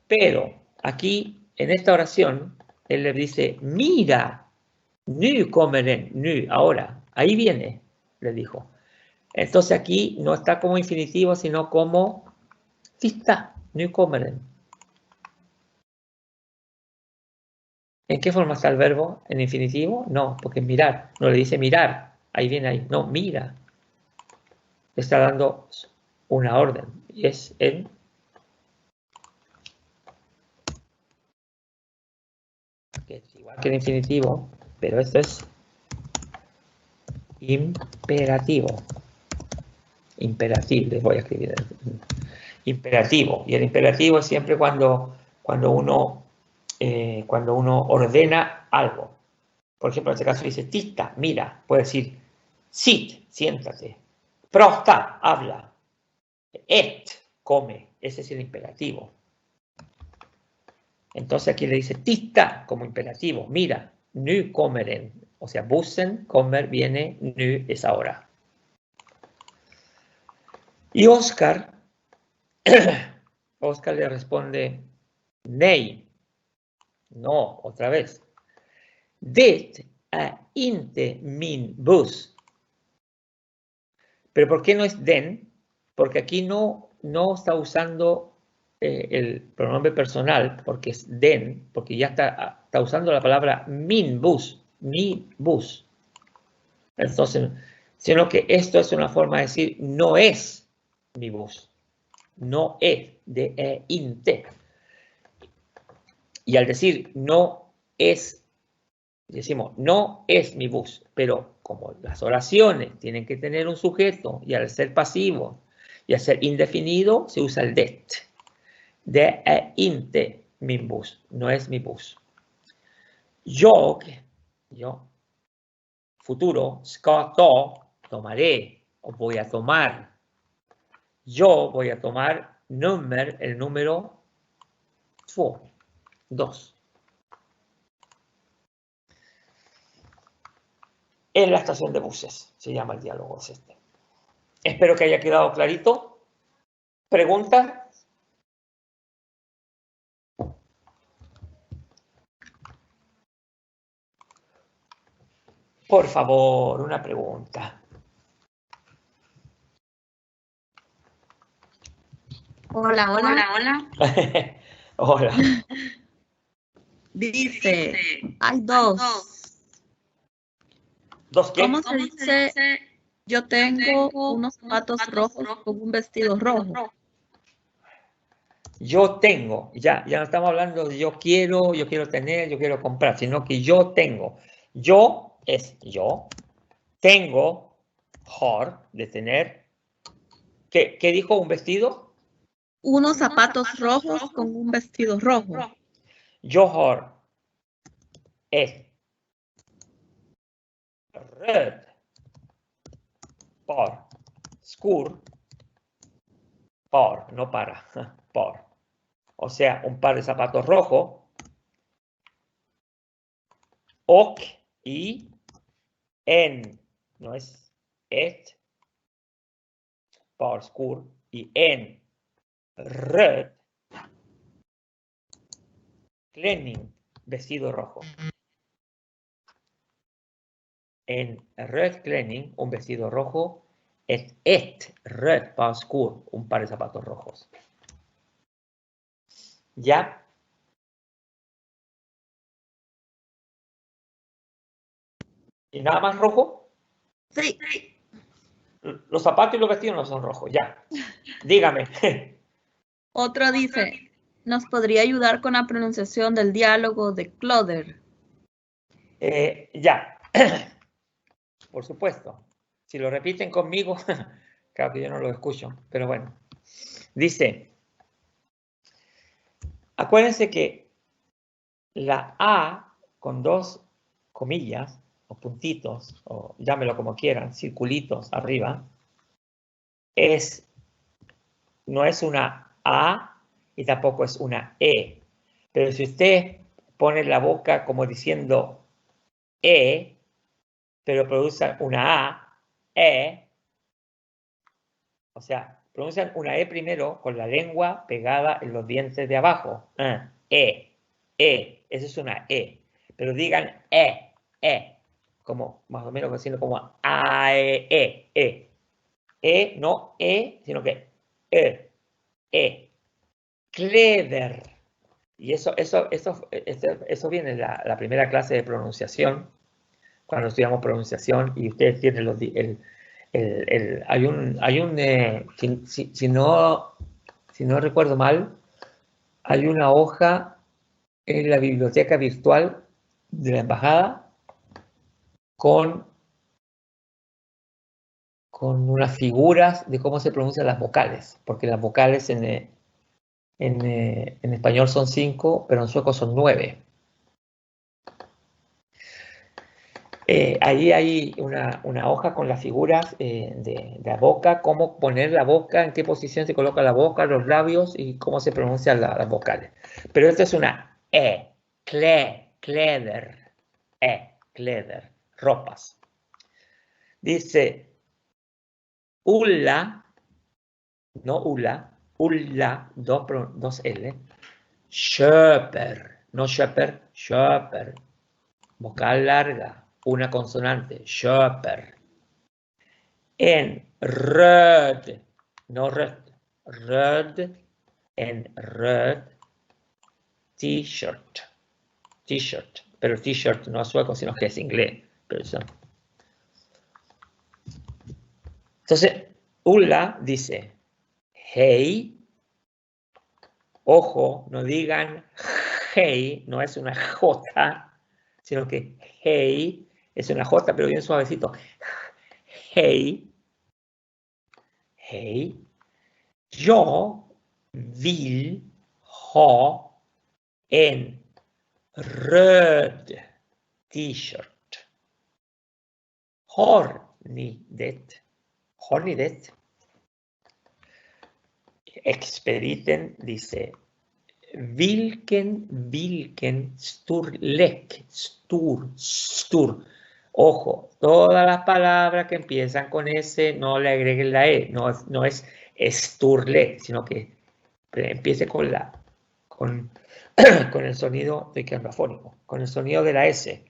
Pero aquí, en esta oración, él le dice, mira, nu kommer den, nu, ahora, ahí viene, le dijo. Entonces aquí no está como infinitivo, sino como titta, nu kommer den. ¿En qué forma está el verbo? ¿En infinitivo? No, porque mirar, no le dice mirar, ahí viene ahí, no, mira. Le está dando una orden, y es en que es igual que el infinitivo, pero esto es imperativo. Imperativo, les voy a escribir. Imperativo, y el imperativo es siempre cuando uno ordena algo. Por ejemplo, en este caso dice titta, mira, puede decir sit, siéntate, prosta, habla, et, come, ese es el imperativo. Entonces aquí le dice titta como imperativo, mira, nu kommeren, o sea, bussen, kommer, viene, nu es ahora. Y Oscar le responde nej, no, otra vez. Det är inte min buss. Pero ¿por qué no es den? Porque aquí no está usando el pronombre personal, porque es den, porque ya está usando la palabra min bus, mi bus. Entonces, sino que esto es una forma de decir no es mi bus. No es, de inte. Y al decir no es, decimos no es mi bus, pero como las oraciones tienen que tener un sujeto y al ser pasivo y al ser indefinido se usa el det. Det är inte min bus, no es mi bus. Yo, futuro, ska ta, tomaré o voy a tomar. Yo voy a tomar el número 2. En la estación de buses, se llama el diálogo este. Espero que haya quedado clarito. ¿Preguntas? Por favor, una pregunta. Hola, hola. Hola. Hola. Dice, hay dos. ¿Dos qué? ¿Cómo se dice? Yo tengo unos zapatos rojos con un vestido rojo. Yo tengo, ya no estamos hablando de yo quiero tener, yo quiero comprar, sino que yo tengo. Yo es yo, tengo, har, de tener. ¿Qué dijo un vestido? Unos zapatos rojos con un vestido rojo. Yo har es röd par skor, par, no para, par. O sea, un par de zapatos rojos. Och y en, no es ett par skor y en röd klänning, vestido rojo. En röd klänning, un vestido rojo, es ett röd par skor, un par de zapatos rojos. ¿Ya? ¿Y nada más rojo? Sí. Los zapatos y los vestidos no son rojos, ya. Dígame. Otro dice, ¿nos podría ayudar con la pronunciación del diálogo de Cloder? Ya. Por supuesto. Si lo repiten conmigo, claro que yo no lo escucho, pero bueno. Dice, acuérdense que la A con dos comillas o puntitos, o llámelo como quieran, circulitos arriba, no es una A y tampoco es una E. Pero si usted pone la boca como diciendo E, pero produce una A, E, o sea, pronuncian una E primero con la lengua pegada en los dientes de abajo. Eso es una E. Pero digan como más o menos haciendo como A, E. No E, sino que E. Clever. Y eso viene en la primera clase de pronunciación, cuando estudiamos pronunciación, y ustedes tienen si no recuerdo mal, hay una hoja en la biblioteca virtual de la embajada con unas figuras de cómo se pronuncian las vocales, porque las vocales en español son 5, pero en sueco son 9. Ahí hay una hoja con las figuras de la boca, cómo poner la boca, en qué posición se coloca la boca, los labios y cómo se pronuncian las vocales. Pero esto es una clever, clever, ropas. Dice, Ulla, no Ulla, Ulla, dos L, köper, no köper, vocal larga, una consonante, köper. En röd, no röd, röd, en röd t-shirt, pero t-shirt no es sueco, sino que es inglés. Pero eso. Entonces, Ulla dice, hey, ojo, no digan hey, no es una J, sino que hey, es una J, pero bien suavecito. Hey, yo vill ha en röd t-shirt. Har ni det? Har ni det? Expediten dice, vilken storlek, stor. Ojo, todas las palabras que empiezan con S no le agreguen la E, no es storlek, sino que empiece con el sonido de quebrafónico, con el sonido de la S.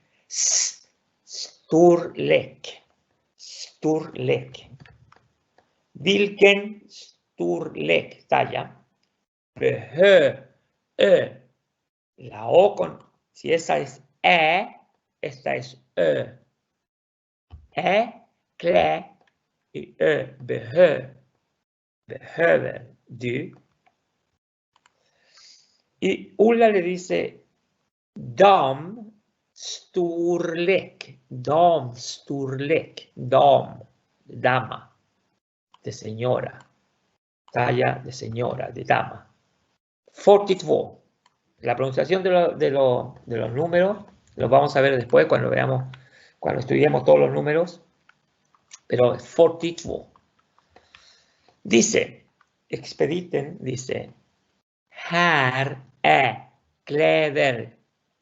Storlek. Vilken storlek, talla. behö, La O si esa es esta es klä y behöver du. Y Ulla le dice damstorlek, dama, de señora, talla de señora, de dama. 42. La pronunciación de los números los vamos a ver después cuando estudiemos todos los números, pero es 42. Dice, expediten, dice, här kläder,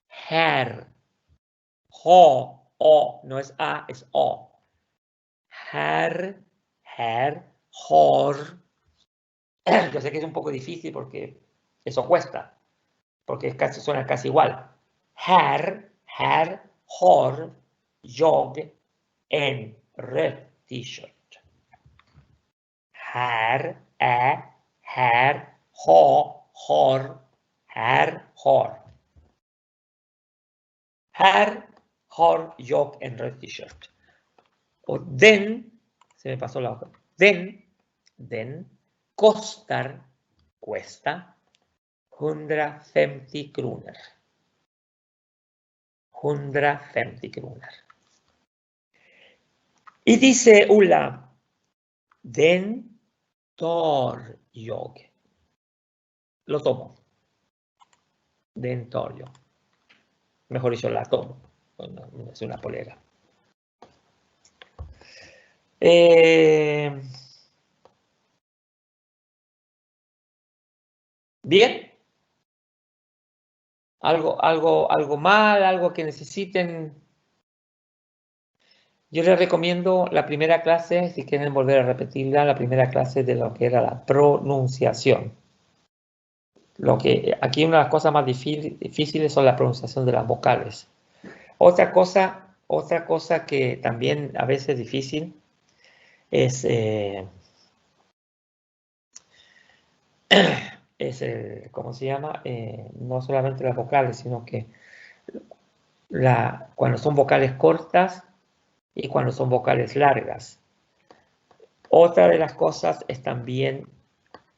här, o, no es a, es o. Här har. Yo sé que es un poco difícil porque eso cuesta, porque suena casi igual. Här har jag en röd t-shirt. Här har. Här har jag en röd t-shirt. Och se me pasó la hoja. Den cuesta 150 kronor. 150 kronor. Y dice Ulla, den tar jag. Lo tomo. Den tar jag. Mejor dicho, la tomo. Bueno, es una polera. Bien. Algo mal, algo que necesiten. Yo les recomiendo la primera clase, si quieren volver a repetirla, la primera clase de lo que era la pronunciación. Aquí una de las cosas más difíciles son la pronunciación de las vocales. Otra cosa que también a veces es difícil es ¿cómo se llama? No solamente las vocales, sino que cuando son vocales cortas y cuando son vocales largas. Otra de las cosas es también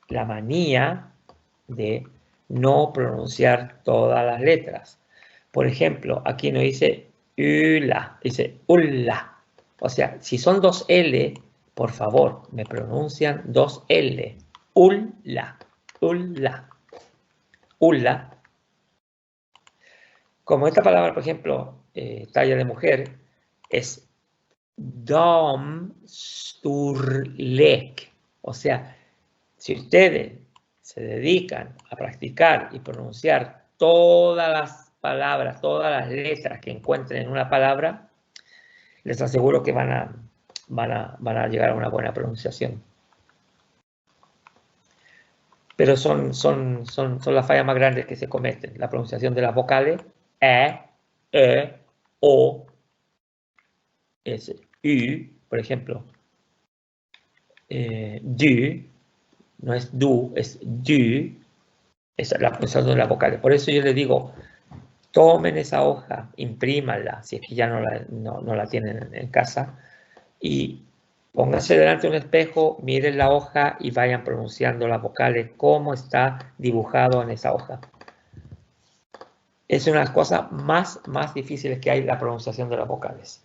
la manía de no pronunciar todas las letras. Por ejemplo, aquí no dice ula, dice ulla. O sea, si son dos L, por favor, me pronuncian dos L. Ulla, ulla, ulla. Como esta palabra, por ejemplo, talla de mujer, es damstorlek. O sea, si ustedes se dedican a practicar y pronunciar todas las palabras, todas las letras que encuentren en una palabra, les aseguro que van a llegar a una buena pronunciación. Pero son las fallas más grandes que se cometen. La pronunciación de las vocales, o, es u, por ejemplo. Du, no es du, es du. Es la pronunciación de las vocales. Por eso yo les digo, tomen esa hoja, imprímanla, si es que ya no la tienen en casa, y pónganse delante de un espejo, miren la hoja y vayan pronunciando las vocales como está dibujado en esa hoja. Es una de las cosas más difíciles que hay, la pronunciación de las vocales.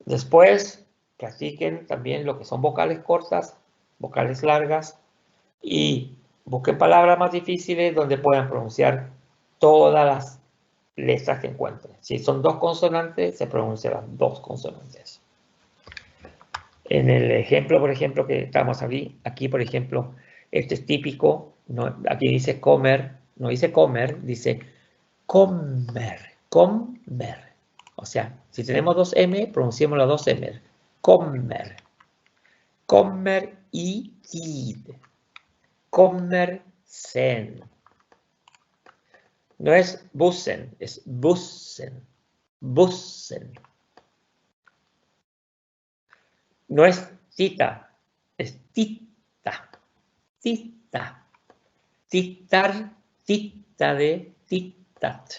Después, practiquen también lo que son vocales cortas, vocales largas, y busquen palabras más difíciles donde puedan pronunciar todas las letras que encuentren. Si son dos consonantes, se pronuncian las dos consonantes. En el ejemplo, por ejemplo, que estamos aquí, por ejemplo, este es típico, aquí dice comer, no dice comer, dice comer. O sea, si tenemos dos M, pronunciemos las dos M. Comer. Comer y tid. Comer sen. No es bussen, es bussen. Bussen. No es tita, es tita. Tita. tittar, tittade, tittat.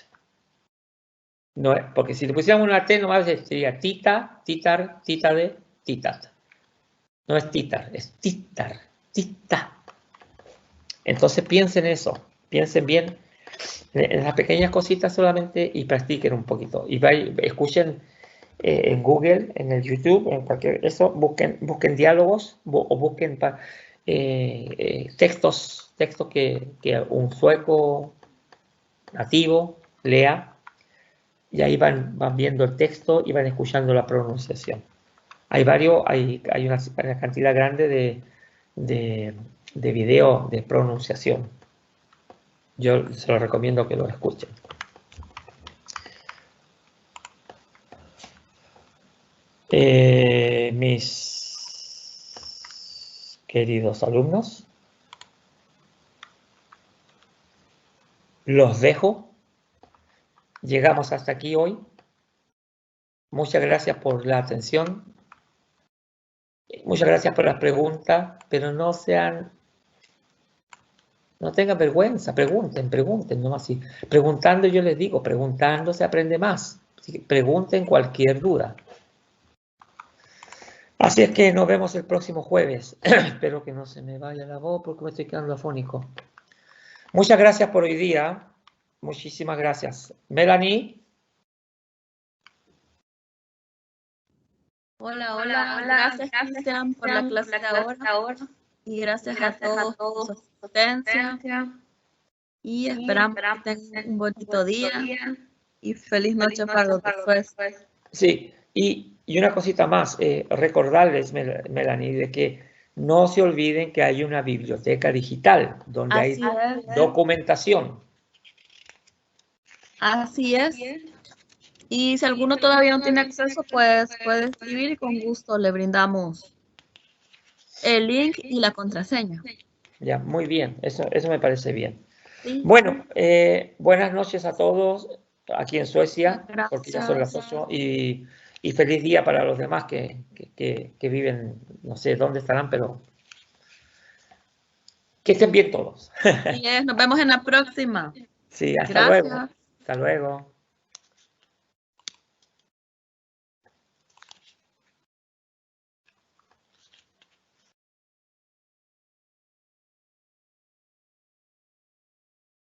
No, porque si le pusiéramos una T nomás sería tita, tittar, tittade, tittat. No es tittar, es tittar, titta. Entonces piensen eso, piensen bien en las pequeñas cositas solamente y practiquen un poquito. Y escuchen en Google, en el YouTube, en cualquier eso, busquen diálogos o busquen textos que un sueco nativo lea, y ahí van viendo el texto y van escuchando la pronunciación. Hay una cantidad grande de videos de pronunciación. Yo se los recomiendo que lo escuchen. Mis queridos alumnos, los dejo. Llegamos hasta aquí hoy. Muchas gracias por la atención. Muchas gracias por las preguntas, pero no tengan vergüenza, pregunten nomás. Sí. Preguntando, yo les digo, preguntando se aprende más. Así que pregunten cualquier duda. Así es que nos vemos el próximo jueves. Espero que no se me vaya la voz porque me estoy quedando afónico. Muchas gracias por hoy día. Muchísimas gracias. Melanie. Hola. Gracias, Cristian, por la clase de ahora. Y gracias a todos por su asistencia. Y esperamos que tengan un bonito día. Y feliz noche para los después. Sí, y una cosita más. Recordarles, Melanie, de que no se olviden que hay una biblioteca digital donde hay documentación. Así es. Y si alguno todavía no tiene acceso, pues puede escribir y con gusto le brindamos el link y la contraseña. Ya, muy bien. Eso me parece bien. Sí. Bueno, buenas noches a todos aquí en Suecia, Gracias. porque ya son las 8, y feliz día para los demás que viven, no sé dónde estarán, pero que estén bien todos. Nos vemos en la próxima. Sí, hasta Gracias. luego. Hasta luego.